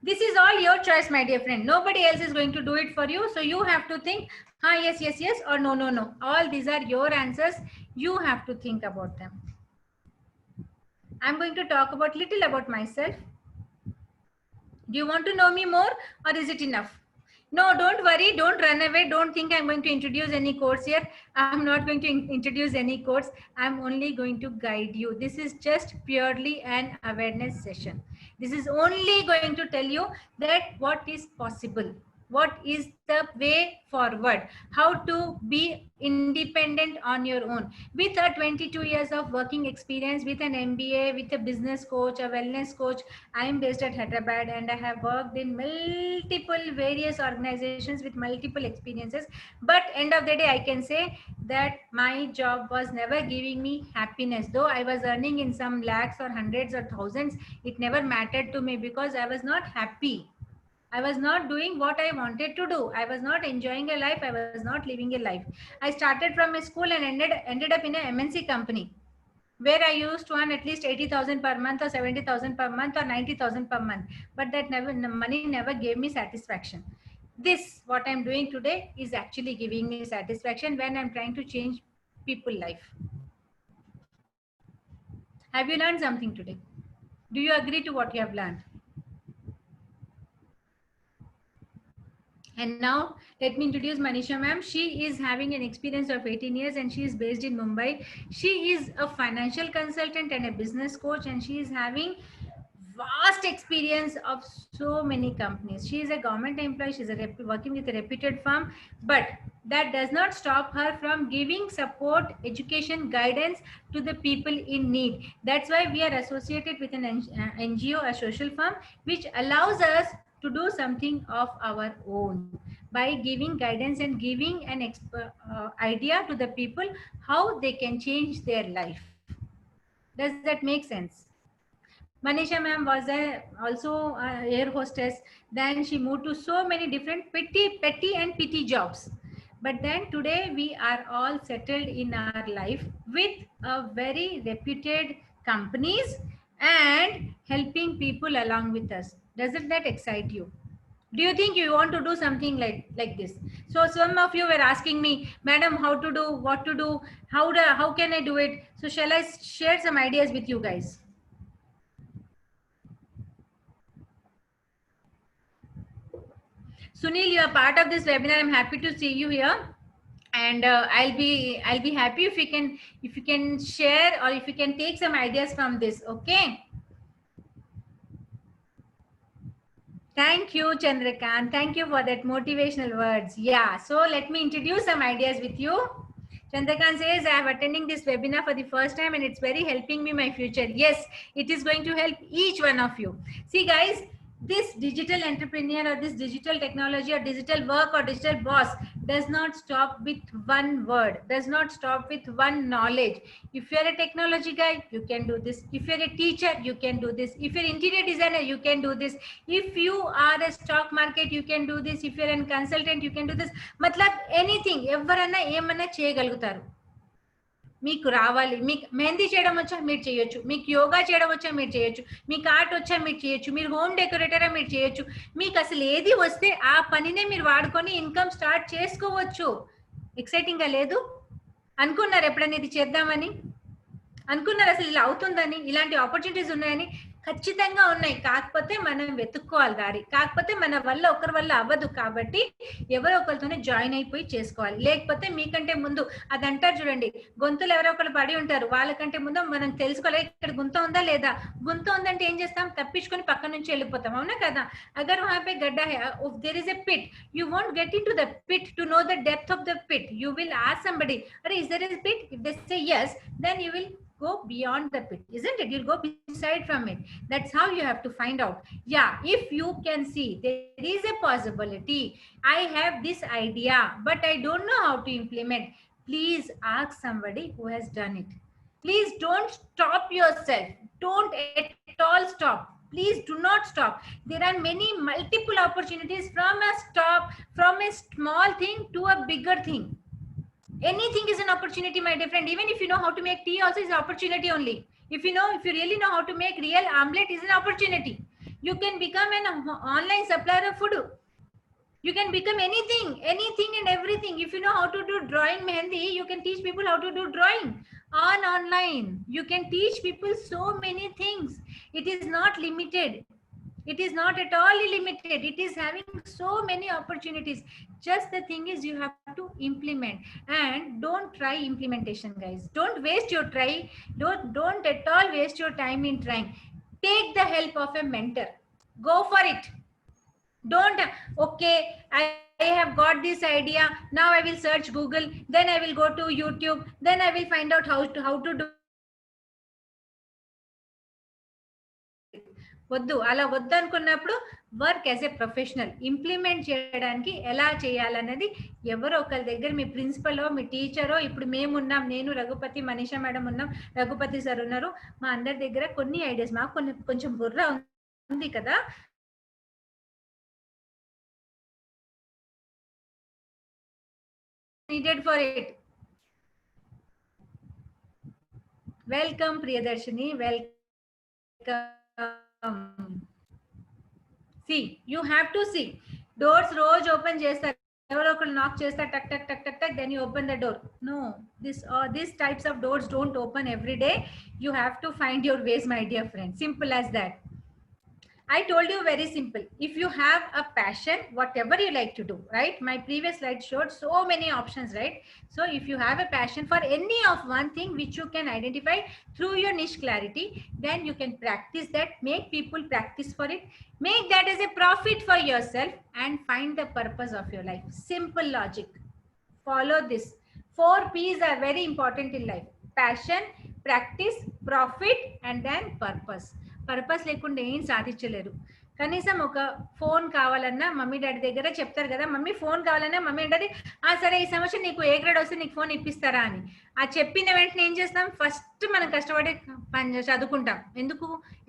This is all your choice, my dear friend. Nobody else is going to do it for you. So you have to think, yes, yes, yes, or no, no, no. All these are your answers. You have to think about them. I'm going to talk about little about myself. Do you want to know me more, or is it enough? No, don't worry. Don't run away. Don't think I'm going to introduce any course here. I'm not going to introduce any course. I'm only going to guide you. This is just purely an awareness session. This is only going to tell you that what is possible. What is the way forward? How to be independent on your own. With a 22 years of working experience, with an MBA, with a business coach, a wellness coach, I am based at Hyderabad, and I have worked in multiple various organizations with multiple experiences. But end of the day, I can say that my job was never giving me happiness. Though I was earning in some lakhs or hundreds or thousands, it never mattered to me, because I was not happy. I was not doing what I wanted to do. I was not enjoying a life. I was not living a life. I started from a school and ended up in a MNC company. where I used to earn at least 80,000 per month or 70,000 per month or 90,000 per month. But that money never gave me satisfaction. This, what I'm doing today, is actually giving me satisfaction when I'm trying to change people's life. Have you learned something today? Do you agree to what you have learned? And now let me introduce Manisha ma'am. She is having an experience of 18 years and she is based in Mumbai. She is a financial consultant and a business coach, and she is having vast experience of so many companies. She is a government employee. She's working with a reputed firm, but that does not stop her from giving support, education, guidance to the people in need. That's why we are associated with an NGO, a social firm, which allows us to do something of our own by giving guidance and giving an idea to the people how they can change their life. Does that make sense? Manisha ma'am was also air hostess. Then she moved to so many different petty and pity jobs. But then today we are all settled in our life with a very reputed companies and helping people along with us. Doesn't that excite you? Do you think you want to do something like this? So some of you were asking me, madam, how to do, what to do, how can I do it? So shall I share some ideas with you guys? Sunil, you are part of this webinar. I'm happy to see you here, and I'll be happy if you can share or if you can take some ideas from this. Okay. Thank you, Chandrakant. Thank you for that motivational words. Yeah. So let me introduce some ideas with you. Chandrakant says, I am attending this webinar for the first time and it's very helping me my future. Yes, it is going to help each one of you. See guys, this digital entrepreneur or this digital technology or digital work or digital boss does not stop with one word, does not stop with one knowledge. If you're a technology guy, you can do this. If you're a teacher, you can do this. If you're an interior designer, you can do this. If you are a stock market, you can do this. If you're a consultant, you can do this. Matlab anything, ఎవరన్నా ఏమన్నా చేయగలుగుతారు. మీకు రావాలి, మీకు మెహందీ చేయడం వచ్చా మీరు చేయొచ్చు, మీకు యోగా చేయడం వచ్చా మీరు చేయొచ్చు, మీకు ఆర్ట్ వచ్చా మీరు చేయొచ్చు, మీరు హోమ్ డెకరేటరా మీరు చేయొచ్చు. మీకు అసలు ఏది వస్తే ఆ పనినే మీరు వాడుకొని ఇన్కమ్ స్టార్ట్ చేసుకోవచ్చు. ఎక్సైటింగ్ గా లేదు? అనుకున్నారు ఎప్పుడైనా ఇది చేద్దామని? అనుకున్నారు అసలు ఇలా అవుతుందని, ఇలాంటి ఆపర్చునిటీస్ ఉన్నాయని? ఖచ్చితంగా ఉన్నాయి. కాకపోతే మనం వెతుక్కోవాలి దారి. కాకపోతే మన వల్ల ఒకరి వల్ల అవ్వదు కాబట్టి ఎవరో ఒకరితోనే జాయిన్ అయిపోయి చేసుకోవాలి. లేకపోతే మీకంటే ముందు అది అంటారు చూడండి, గొంతులు ఎవరో ఒకరు పడి ఉంటారు, వాళ్ళకంటే ముందు మనం తెలుసుకోవాలి ఇక్కడ గుంత ఉందా లేదా. గుంత ఉందంటే ఏం చేస్తాం? తప్పించుకొని పక్క నుంచి వెళ్ళిపోతాం. అవునా కదా? అగర్ వహా పే గడ్డా హై, if there is a pit, you won't get in to the pit to know the depth of the pit. You will ask somebody, అరే is there is pit? If they say yes, then you will go beyond the pit, isn't it? You'll go beside from it. That's how you have to find out. Yeah, if you can see there is a possibility, I have this idea but I don't know how to implement, please ask somebody who has done it. Please don't stop yourself. Don't at all stop. Please do not stop. There are many multiple opportunities from a small thing to a bigger thing. Anything is an opportunity, my dear friend. Even if you know how to make tea also is an opportunity only. If you really know how to make real omelette is an opportunity. You can become an online supplier of food. You can become anything and everything. If you know how to do drawing mehendi, you can teach people how to do drawing online. You can teach people so many things. It is not limited. It is not at all limited. It is having so many opportunities. Just the thing is you have to implement, and don't try implementation, guys. Don't waste your try. Don't at all waste your time in trying. Take the help of a mentor. Go for it. Don't, okay, I have got this idea. Now I will search Google. Then I will go to YouTube. Then I will find out how to do. వద్దు, అలా వద్దు అనుకున్నప్పుడు work as a professional. Implement చేయడానికి ఎలా చేయాలన్నది ఎవరో ఒకరి దగ్గర, మీ ప్రిన్సిపలో మీ టీచరో, ఇప్పుడు మేము ఉన్నాం, నేను రఘుపతి, మనీషా మేడం ఉన్నాం, రఘుపతి సార్ ఉన్నారు, మా అందరి దగ్గర కొన్ని ఐడియాస్, మాకు కొంచెం బుర్ర ఉంది కదా, needed for it. Welcome, Priyadarshini. Welcome. See, you have to see. Doors roj open chestar. ఎవరో ఒకరు knock చేస్తారు, టక్ టక్ టక్ టక్ టక్, then you open the door. No, these types of doors don't open every day. You have to find your ways, my dear friend. Simple as that. I told you very simple. If you have a passion, whatever you like to do, right? My previous slide showed so many options, right? So if you have a passion for any of one thing which you can identify through your niche clarity, then you can practice that, make people practice for it, make that as a profit for yourself, and find the purpose of your life. Simple logic. Follow this. 4 P's are very important in life: passion, practice, profit, and then purpose. Purpose లేకుండా ఏం సాధించలేరు. కనీసం ఒక phone కావాలన్నా mummy daddy దగ్గర చెప్తారు కదా, mummy phone కావాలన్నా mummy అంటది సరే ఈ సంవత్సరం నీకు ఏ గ్రేడ్ వస్తే నీకు ఫోన్ ఇప్పిస్తారా అని. ఆ చెప్పిన వెంటనే ఏం చేస్తాం, ఫస్ట్ మనం కష్టపడి పని చదువుకుంటాం.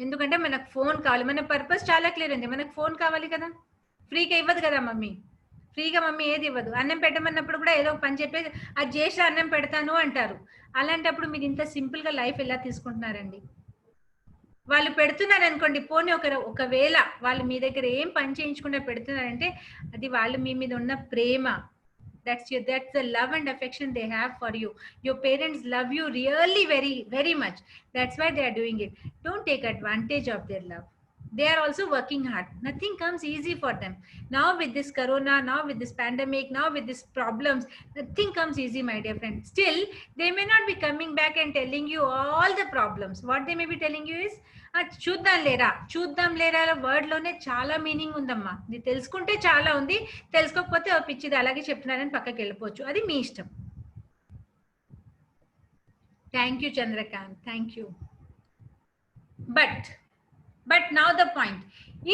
ఎందుకంటే మనకు ఫోన్ కావాలి. మన పర్పస్ చాలా క్లియర్ ఉంది, మనకు ఫోన్ కావాలి కదా. ఫ్రీగా ఇవ్వదు కదా మమ్మీ, ఫ్రీగా మమ్మీ ఏది ఇవ్వదు. అన్నం పెట్టమన్నప్పుడు కూడా ఏదో పని చెప్పేసి అది చేసి అన్నం పెడతాను అంటారు. అలాంటప్పుడు మీరు ఇంత సింపుల్ గా లైఫ్ ఎలా తీసుకుంటున్నారండి? వాళ్ళు పెడుతున్నారు అనుకోండి, పోనీ ఒకవేళ వాళ్ళు మీ దగ్గర ఏం పని చేయించకుండా పెడుతున్నారంటే అది వాళ్ళు మీ మీద ఉన్న ప్రేమ. That's the love and affection they have for you. Your parents love you really very very much. That's why they are doing it. Don't take advantage of their love. They are also working hard. Nothing comes easy for them. Now with this corona, now with this pandemic, now with these problems, nothing comes easy, my dear friend. Still, they may not be coming back and telling you all the problems. What they may be telling you is, చూద్దాం లేరా word లోనే చాలా meaning ఉందమ్మా. ఇది తెలుసుకుంటే చాలా ఉంది, తెలుసుకోకపోతే పిచ్చిది అలాగే చెప్తున్నారని పక్కకి వెళ్ళిపోవచ్చు. అది మీ ఇష్టం. Thank you Chandrakant, thank you. But now the point,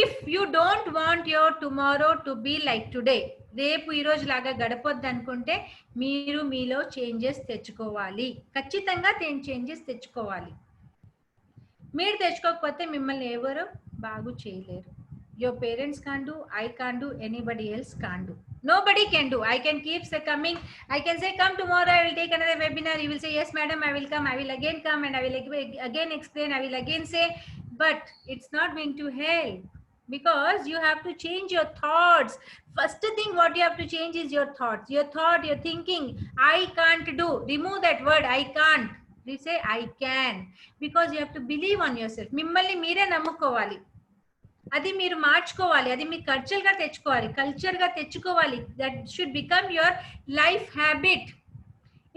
if you don't want your tomorrow to be like today, రేపు ఈ రోజు లాగా గడపొద్దు అనుకుంటే మీరు మీలో చేంజెస్ తెచ్చుకోవాలి. ఖచ్చితంగా చేంజెస్ తెచ్చుకోవాలి. మీరు తెచ్చుకోకపోతే మిమ్మల్ని ఎవరు బాగు చేయలేరు. Your parents can't do, I can't do, anybody else can't do. Nobody can do. I can keep coming. I can say, come tomorrow, I will take another webinar. You will say, yes, madam, I will come. I will again come and I will again explain. I will again say, but it's not going to help because you have to change your thoughts. First thing what you have to change is your thoughts. Your thought, your thinking. I can't do. Remove that word, I can't. You say, I can. Because you have to believe on yourself. మిమ్మల్ని మీరే నమ్ముకోవాలి. అది మీరు మార్చుకోవాలి. అది మీ కల్చర్గా తెచ్చుకోవాలి. That should become your life habit.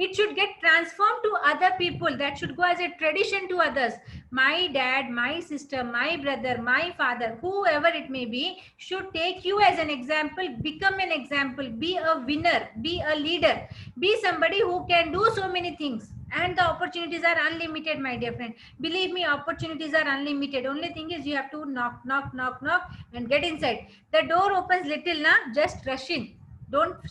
It should get transformed to other people. That should go as a tradition to others. My dad, my sister, my brother, my father, whoever it may be, should take you as an example. Become an example. Be a winner. Be a leader. Be somebody who can do so many things. And the opportunities are unlimited, my dear friend. Believe me, opportunities are unlimited. Only thing is you have to knock and get inside. The door opens little, na, just rush in. Don't.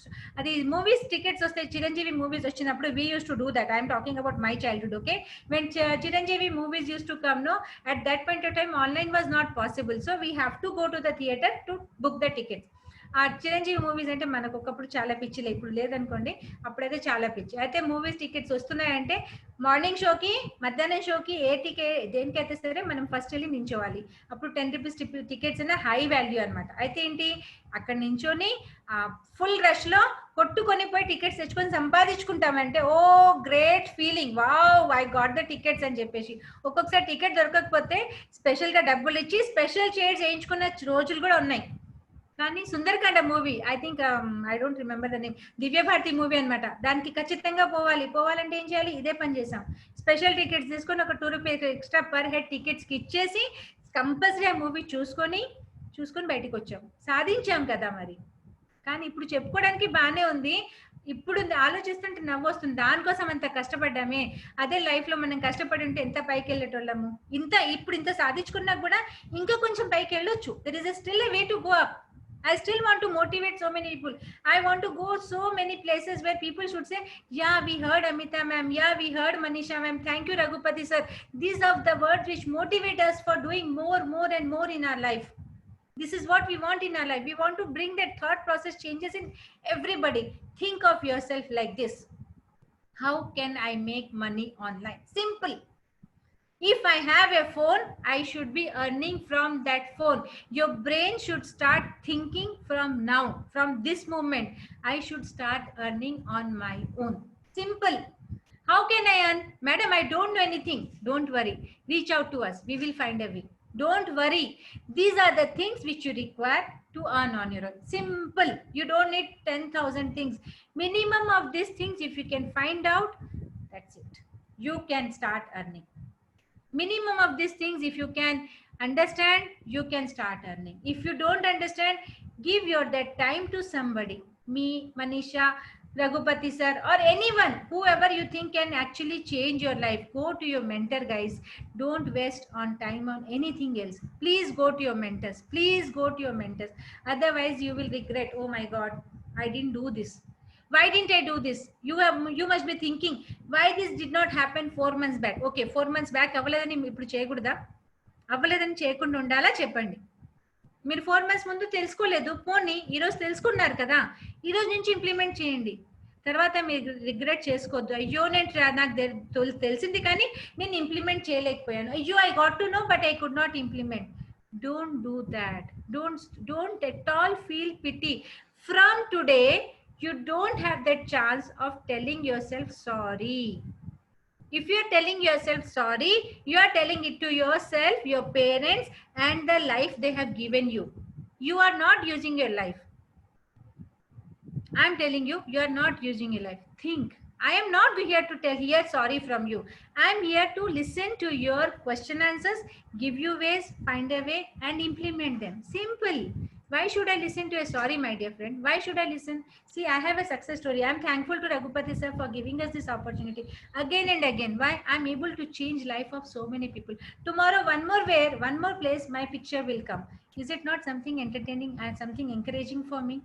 The movies tickets వస్తాయి. Chiranjeevi movies వచ్చినప్పుడు we used to do that. I am talking about my childhood, okay? When Chiranjeevi movies used to come, no, at that point of time online was not possible, so we have to go to the theater to book the tickets. ఆ Chiranjeevi movies అంటే మనకు ఒకప్పుడు చాలా పిచ్చిలే, ఇప్పుడు లేదనుకోండి, అప్పుడైతే చాలా పిచ్చి. అయితే మూవీస్ టికెట్స్ వస్తున్నాయంటే మార్నింగ్ షోకి, మధ్యాహ్నం షోకి దేనికైతే సరే మనం ఫస్ట్ వెళ్ళి నించోవాలి. అప్పుడు 10 రూపీస్ టికెట్స్ అన్న హై వాల్యూ అనమాట. అయితే ఏంటి, అక్కడ నించొని ఫుల్ రష్ లో కొట్టుకొని పోయి టికెట్స్ తెచ్చుకొని సంపాదించుకుంటామంటే ఓ great feeling, wow I got the tickets అని చెప్పేసి. ఒక్కొక్కసారి టికెట్ దొరకకపోతే స్పెషల్ గా డబ్బులు ఇచ్చి స్పెషల్ చైర్స్ వేయించుకున్న రోజులు కూడా ఉన్నాయి. కానీ Sundarakanda movie, I think I don't remember the name, Divya Bharati movie అనమాట. దానికి ఖచ్చితంగా పోవాలంటే ఏం చేయాలి, ఇదే పని చేసాం. స్పెషల్ టికెట్స్ తీసుకొని ఒక 2 rupees extra per head tickets కి ఇచ్చేసి కంపల్సరీ ఆ మూవీ చూసుకొని బయటకు వచ్చాం, సాధించాం కదా మరి. కానీ ఇప్పుడు చెప్పుకోవడానికి బాగానే ఉంది, ఇప్పుడు ఆలోచిస్తుంటే నవ్వు వస్తుంది. దానికోసం అంత కష్టపడ్డామే, అదే లైఫ్ లో మనం కష్టపడి ఉంటే ఎంత పైకి వెళ్ళేటోళ్ళము. ఇప్పుడు ఇంత సాధించుకున్నా కూడా ఇంకా కొంచెం పైకి వెళ్ళొచ్చు. There is still a way to go up. I still want to motivate so many people. I want to go so many places where people should say, yeah, we heard Amita ma'am, yeah, we heard Manisha ma'am, thank you Raghupati sir. These are the words which motivate us for doing more and more in our life. This is what we want in our life. We want to bring that thought process changes in everybody. Think of yourself like this: how can I make money online? Simple. If I have a phone, I should be earning from that phone. Your brain should start thinking from now, from this moment. I should start earning on my own. Simple. How can I earn? Madam, I don't know anything. Don't worry. Reach out to us. We will find a way. Don't worry. These are the things which you require to earn on your own. Simple. You don't need 10,000 things. Minimum of these things, if you can find out, that's it. You can start earning. Minimum of these things, if you can understand, you can start earning. If you don't understand, give your that time to somebody, me, Manisha, Raghupati sir, or anyone, whoever you think can actually change your life. Go to your mentor, guys. Don't waste on time on anything else. Please go to your mentors. Please go to your mentors. Otherwise you will regret, oh my god, I didn't do this. Why didn't I do this? You must be thinking, why this did not happen 4 months back. Okay, 4 months back అవ్వలేదని ఇప్పుడు చేయకూడదా? అవ్వలేదని చేయకుండా ఉండాలా చెప్పండి. మీరు 4 months ముందు తెలుసుకోలేదు, పోనీ ఈరోజు తెలుసుకున్నారు కదా, ఈరోజు నుంచి ఇంప్లిమెంట్ చేయండి. తర్వాత మీరు రిగ్రెట్ చేసుకోవద్దు, అయ్యో నేను నాకు తెలిసింది కానీ నేను ఇంప్లిమెంట్ చేయలేకపోయాను, అయ్యో I got to know but I could not implement. Don't do that. Don't at all feel pity. From today you don't have that chance of telling yourself sorry. If you are telling yourself sorry, you are telling it to yourself, your parents, and the life they have given you. You are not using your life. I am telling you, you are not using your life. Think. I am not here to hear sorry from you. I am here to listen to your question answers, give you ways, find a way, and implement them. Simple. Why should I listen to a sorry, my dear friend? Why should I listen? See, I have a success story. I am thankful to Raghupati sir for giving us this opportunity again and again. Why? I am able to change life of so many people. Tomorrow, one more place, my picture will come. Is it not something entertaining and something encouraging for me?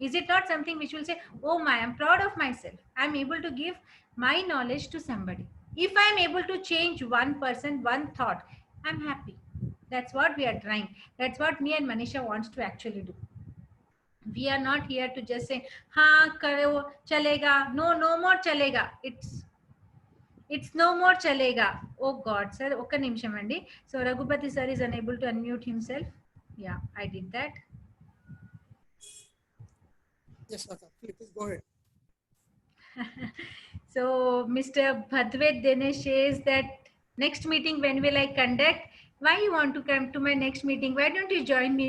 Is it not something which will say, oh my, I'm proud of myself. I'm able to give my knowledge to somebody. If I'm able to change one person, one thought, I'm happy. That's what we are trying. That's what me and Manisha wants to actually do. We are not here to just say, ha, karo, chalega. No more chalega. It's no more chalega. Oh God, sir. Oka nimisham andi. So Raghupati sir is unable to unmute himself. Yeah, I did that. Yes, sir. Please go ahead. So Mr. Bhadvet Dinesh says that next meeting, when will I conduct? Why you want to come to my next meeting? Why don't you join me?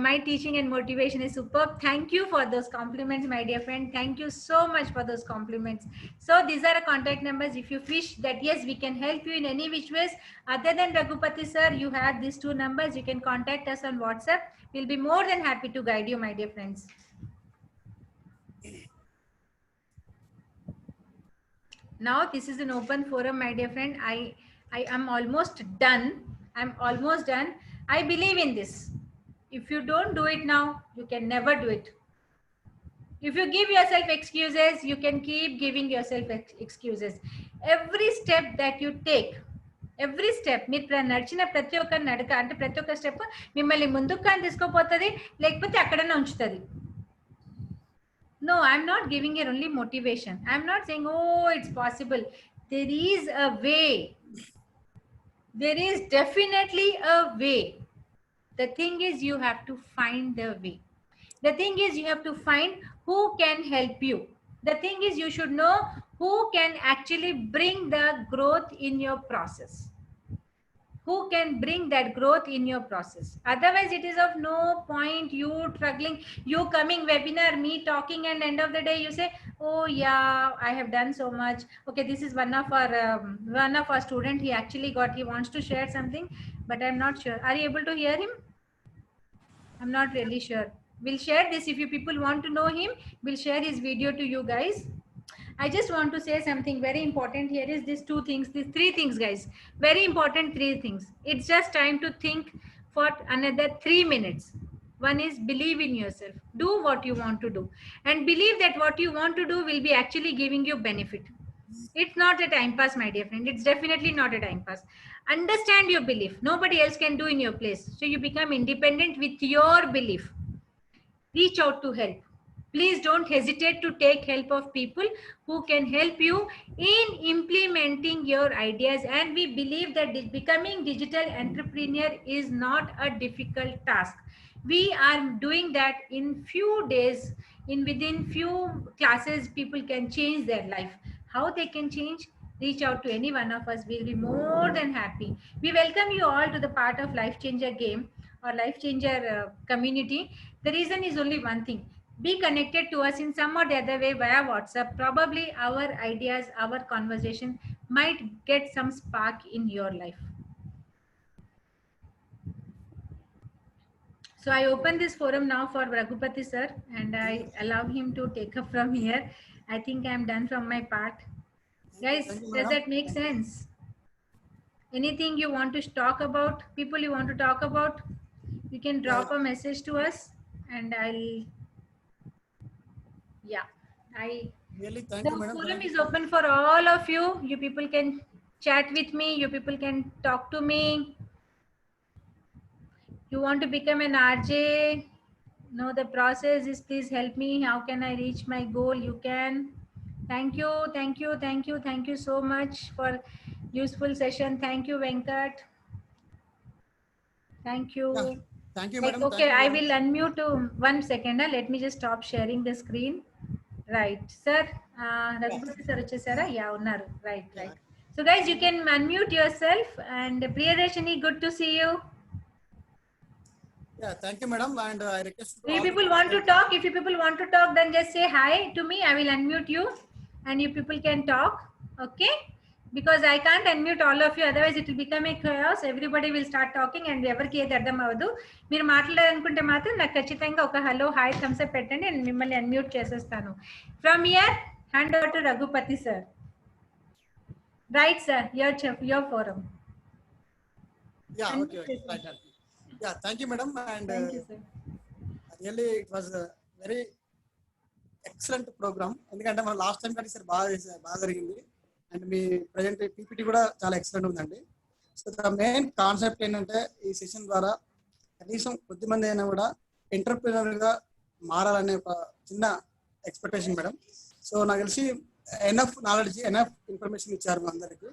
My teaching and motivation is superb. Thank you for those compliments, my dear friend. Thank you so much for those compliments. So these are the contact numbers. If you wish that, yes, we can help you in any which ways. Other than Raghupati sir, you have these two numbers. You can contact us on WhatsApp. We'll be more than happy to guide you, my dear friends. Now this is an open forum, my dear friend. I am almost done. I'm almost done. I believe in this. If you don't do it now, you can never do it. If you give yourself excuses, you can keep giving yourself excuses. Every step that you take, every step, మీరు నడిచిన ప్రతి ఒక్క నడక అంటే ప్రతి ఒక్క step మిమ్మల్ని ముందుకు కానీ తీసుకుపోతుంది, లేకపోతే అక్కడనే ఉంచుతుంది. No, I'm not giving you only motivation. I'm not saying, oh, it's possible. There is a way. There is definitely a way. The thing is, you have to find the way. The thing is, you have to find who can help you. The thing is, you should know who can actually bring the growth in your process. Who can bring that growth in your process. Otherwise, it is of no point you struggling, you coming webinar, me talking, and end of the day you say, oh yeah, I have done so much. Okay, this is one of our student. He actually he wants to share something, but I'm not sure. Are you able to hear him? I'm not really sure. We'll share this. If you people want to know him, we'll share his video to you guys. I just want to say something very important here is these three things, guys. Very important 3 things. It's just time to think for another 3 minutes. One is believe in yourself. Do what you want to do. And believe that what you want to do will be actually giving you benefit. It's not a time pass, my dear friend. It's definitely not a time pass. Understand your belief. Nobody else can do in your place. So you become independent with your belief. Reach out to help. Please don't hesitate to take help of people who can help you in implementing your ideas. And we believe that becoming digital entrepreneur is not a difficult task. We are doing that in few days. In within few classes, people can change their life. How they can change? Reach out to any one of us. We'll be more than happy. We welcome you all to the part of Life Changer game or Life Changer community. The reason is only one thing: be connected to us in some or the other way via WhatsApp. Probably our ideas, our conversation might get some spark in your life. So I open this forum now for Raghupati sir, and I allow him to take up from here. I think I'm done from my part. Guys, Thank you, does madam. that make sense? Anything you want to talk about, people you want to talk about, you can drop a message to us, and I Really, thank the you, madam. forum is open for all of you. You people can chat with me. You people can talk to me. You want to become an RJ? No, the process is, please help me. How can I reach my goal? You can. Thank you, thank you, thank you, thank you so much for useful session. Thank you, Venkat. Thank you. Yeah. Thank you, Right, madam. okay, Thank you I very will much. unmute to 1 second. Let me just stop sharing the screen. Right, sir. Raghupati sir vachesara? Yeah, unnaru. Right, Yeah. right. So guys, you can unmute yourself. And Priyadarshini, good to see you. Yeah, thank you, madam. And I request to You all the people want to participants. talk? If you people want to talk, then just say hi to me. I will unmute you, and you people can talk. Okay? Because I can't unmute all of you, otherwise it will become a chaos. Everybody will start talking, and ఎవరికి ఏది అర్థం అవ్వదు. మీరు మాట్లాడాలనుకుంటే మాత్రం నాకు ఖచ్చితంగా ఒక hello hi Thums up పెట్టండి, నేను మిమ్మల్ని అన్మ్యూట్ చేసేస్తాను. From here hand over to Raghupati sir. Right sir, your forum. Yeah, okay. Right. Yeah, thank you, madam. And Thank you, sir. really, it was a very excellent program. ఎందుకంటే మనం last time కానీ sir బాగా జరిగింది. And me present PPT కూడా చాలా excellent ఉందండి. So the main concept ఏంటంటే ఈ సెషన్ ద్వారా కనీసం కొద్దిమంది అయినా కూడా ఎంటర్ప్రినర్గా మారాలనే ఒక చిన్న ఎక్స్పెక్టేషన్ మేడం. సో నాకు తెలిసి ఎనఫ్ నాలెడ్జ్ ఎనఫ్ ఇన్ఫర్మేషన్ ఇచ్చారు మా అందరికి.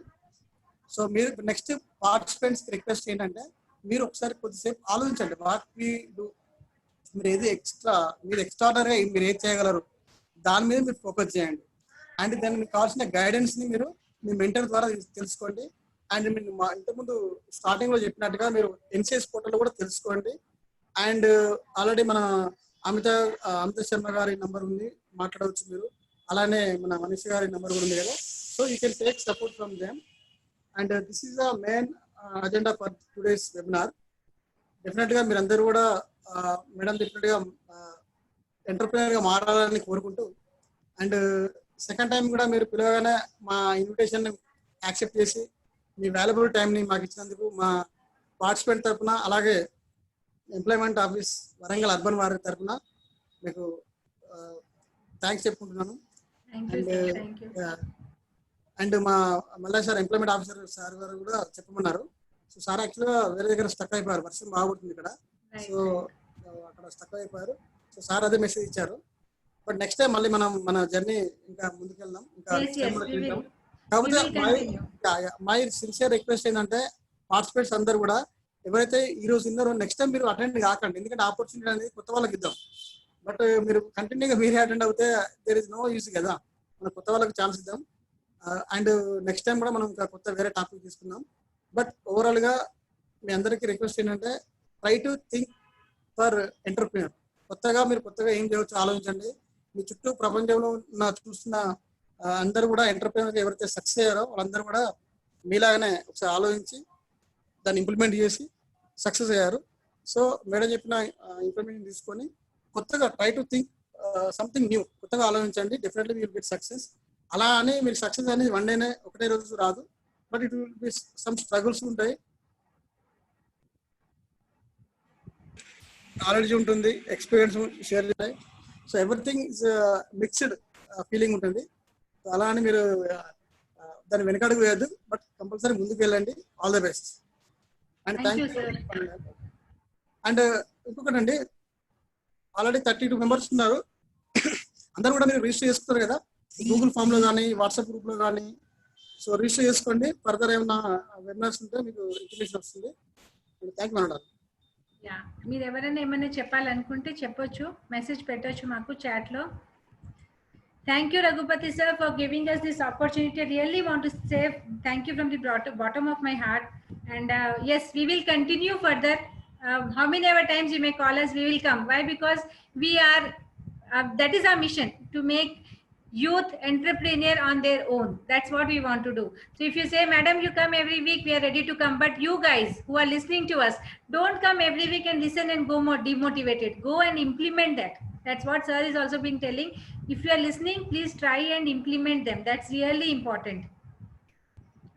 సో మీరు నెక్స్ట్ పార్టిసిపెంట్స్కి రిక్వెస్ట్ ఏంటంటే మీరు ఒకసారి కొద్దిసేపు ఆలోచించండి. వాట్ వీ డూ, మీరు ఏది మీరు ఎక్స్ట్రాడనరీగా మీరు ఏది చేయగలరు దాని మీద మీరు ఫోకస్ చేయండి. అండ్ దాన్ని మీకు కావాల్సిన గైడెన్స్ని మీరు మీ మెంటర్ ద్వారా తెలుసుకోండి. అండ్ మీరు మా ఇంతకుముందు స్టార్టింగ్లో చెప్పినట్టుగా మీరు ఎన్సిఎస్ పోర్టల్ కూడా తెలుసుకోండి. అండ్ ఆల్రెడీ మన అమిత శర్మ గారి నంబర్ ఉంది, మాట్లాడవచ్చు మీరు. అలానే మన మనీష్ గారి నంబర్ కూడా ఉంది కదా. So you can take support from them. And this is the main agenda for today's webinar. డెఫినెట్గా మీరందరూ కూడా మేడం చెప్పినట్టుగా ఎంటర్ప్రినర్గా మారాలని కోరుకుంటూ, అండ్ సెకండ్ టైం కూడా మీరు పిలవగానే మా ఇన్విటేషన్ యాక్సెప్ట్ చేసి మీ వాల్యుబుల్ టైంని మాకు ఇచ్చినందుకు మా పార్టిసిపెంట్ తరఫున, అలాగే ఎంప్లాయ్మెంట్ ఆఫీస్ వరంగల్ అర్బన్ వారి తరఫున మీకు థ్యాంక్స్ చెప్పుకుంటున్నాను. అండ్ మా మళ్ళీ సార్ ఎంప్లాయ్మెంట్ ఆఫీసర్ సార్ గారు కూడా చెప్పమన్నారు. సో సార్ యాక్చువల్గా వేరే దగ్గర స్టక్ అయిపోయారు, వర్షం బాగుంటుంది ఇక్కడ. సో అక్కడ స్టక్ అయిపోయారు. సో సార్ అదే మెసేజ్ ఇచ్చారు. బట్ నెక్స్ట్ టైం మళ్ళీ మనం మన జర్నీ ఇంకా ముందుకెళ్దాం, ఇంకా వెళ్దాం. కాకపోతే మై సిన్సియర్ రిక్వెస్ట్ ఏంటంటే పార్టిసిపేట్స్ అందరూ కూడా ఎవరైతే ఈ రోజు ఉన్నారో నెక్స్ట్ టైం మీరు అటెండ్ కాకండి. ఎందుకంటే ఆపర్చునిటీ అనేది కొత్త వాళ్ళకి ఇద్దాం. బట్ మీరు కంటిన్యూగా మీరే అటెండ్ అవుతే దేర్ ఇస్ నో యూస్ కదా. మనం కొత్త వాళ్ళకి ఛాన్స్ ఇద్దాం. అండ్ నెక్స్ట్ టైం కూడా మనం ఇంకా కొత్త వేరే టాపిక్ తీసుకుందాం. బట్ ఓవరాల్గా మీ అందరికీ రిక్వెస్ట్ ఏంటంటే try to think for entrepreneur. మీరు కొత్తగా ఏం చేయవచ్చు ఆలోచించండి. మీ చుట్టూ ప్రపంచంలో చూస్తున్న అందరూ కూడా ఎంటర్ప్రినర్గా ఎవరైతే సక్సెస్ అయ్యారో వాళ్ళందరూ కూడా మీలాగానే ఒకసారి ఆలోచించి దాన్ని ఇంప్లిమెంట్ చేసి సక్సెస్ అయ్యారు. సో మేడం చెప్పిన ఇన్ఫర్మేషన్ తీసుకొని కొత్తగా try to think something new, కొత్తగా ఆలోచించండి. Definitely will get success. అలా అని మీరు సక్సెస్ అనేది వన్ డేనే ఒకటే రోజు రాదు. But it will be some struggles ఉంటాయి, నాలెడ్జ్ ఉంటుంది, ఎక్స్పీరియన్స్ షేర్ చేయాలి. So everything is mixed feeling ఉంటుంది. సో అలా అని మీరు దాన్ని వెనకడుగు వేయద్దు, బట్ కంపల్సరీ ముందుకు వెళ్ళండి. All the best and thank you. And ఇంకొకటి అండి, ఆల్రెడీ 32 మెంబర్స్ ఉన్నారు. అందరూ కూడా మీరు రిజిస్టర్ చేసుకున్నారు కదా గూగుల్ ఫామ్ లో కానీ వాట్సాప్ గ్రూప్ లో కానీ. సో రిజిస్టర్ చేసుకోండి. ఫర్దర్ ఏమైనా వెబినార్స్ ఉంటే మీకు ఇన్ఫర్మేషన్ వస్తుంది. Thank you madam. యా, మీరు ఎవరైనా ఏమైనా చెప్పాలనుకుంటే చెప్పొచ్చు, మెసేజ్ పెట్టొచ్చు మాకు చాట్ లో. Thank you, Raghupati sir, for giving us this opportunity. I really want to say thank you from the bottom of my heart. And yes, we will continue further. How many ever times you may call us, we will come. Why? Because we are, that is our mission, to make youth entrepreneur on their own. That's what we want to do. So if you say, madam, you come every week, we are ready to come. But you guys who are listening to us, don't come every week and listen and go more demotivated. Go and implement that. That's what sir is also been telling. If you are listening, please try and implement them. That's really important.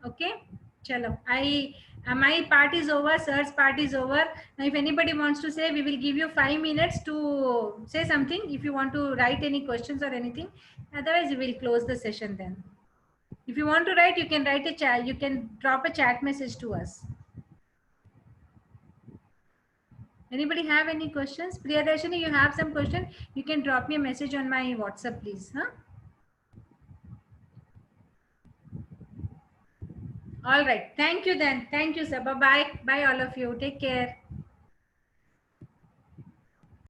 Okay, chalo. My part is over, sir's part is over. Now if anybody wants to say, we will give you 5 minutes to say something. If you want to write any questions or anything, otherwise we will close the session then. If you want to write, you can write a chat, you can drop a chat message to us. Anybody have any questions? Priyadarshini, you have some question, you can drop me a message on my WhatsApp, please. All right, thank you then. Thank you sir. Bye bye. Bye all of you. Take care.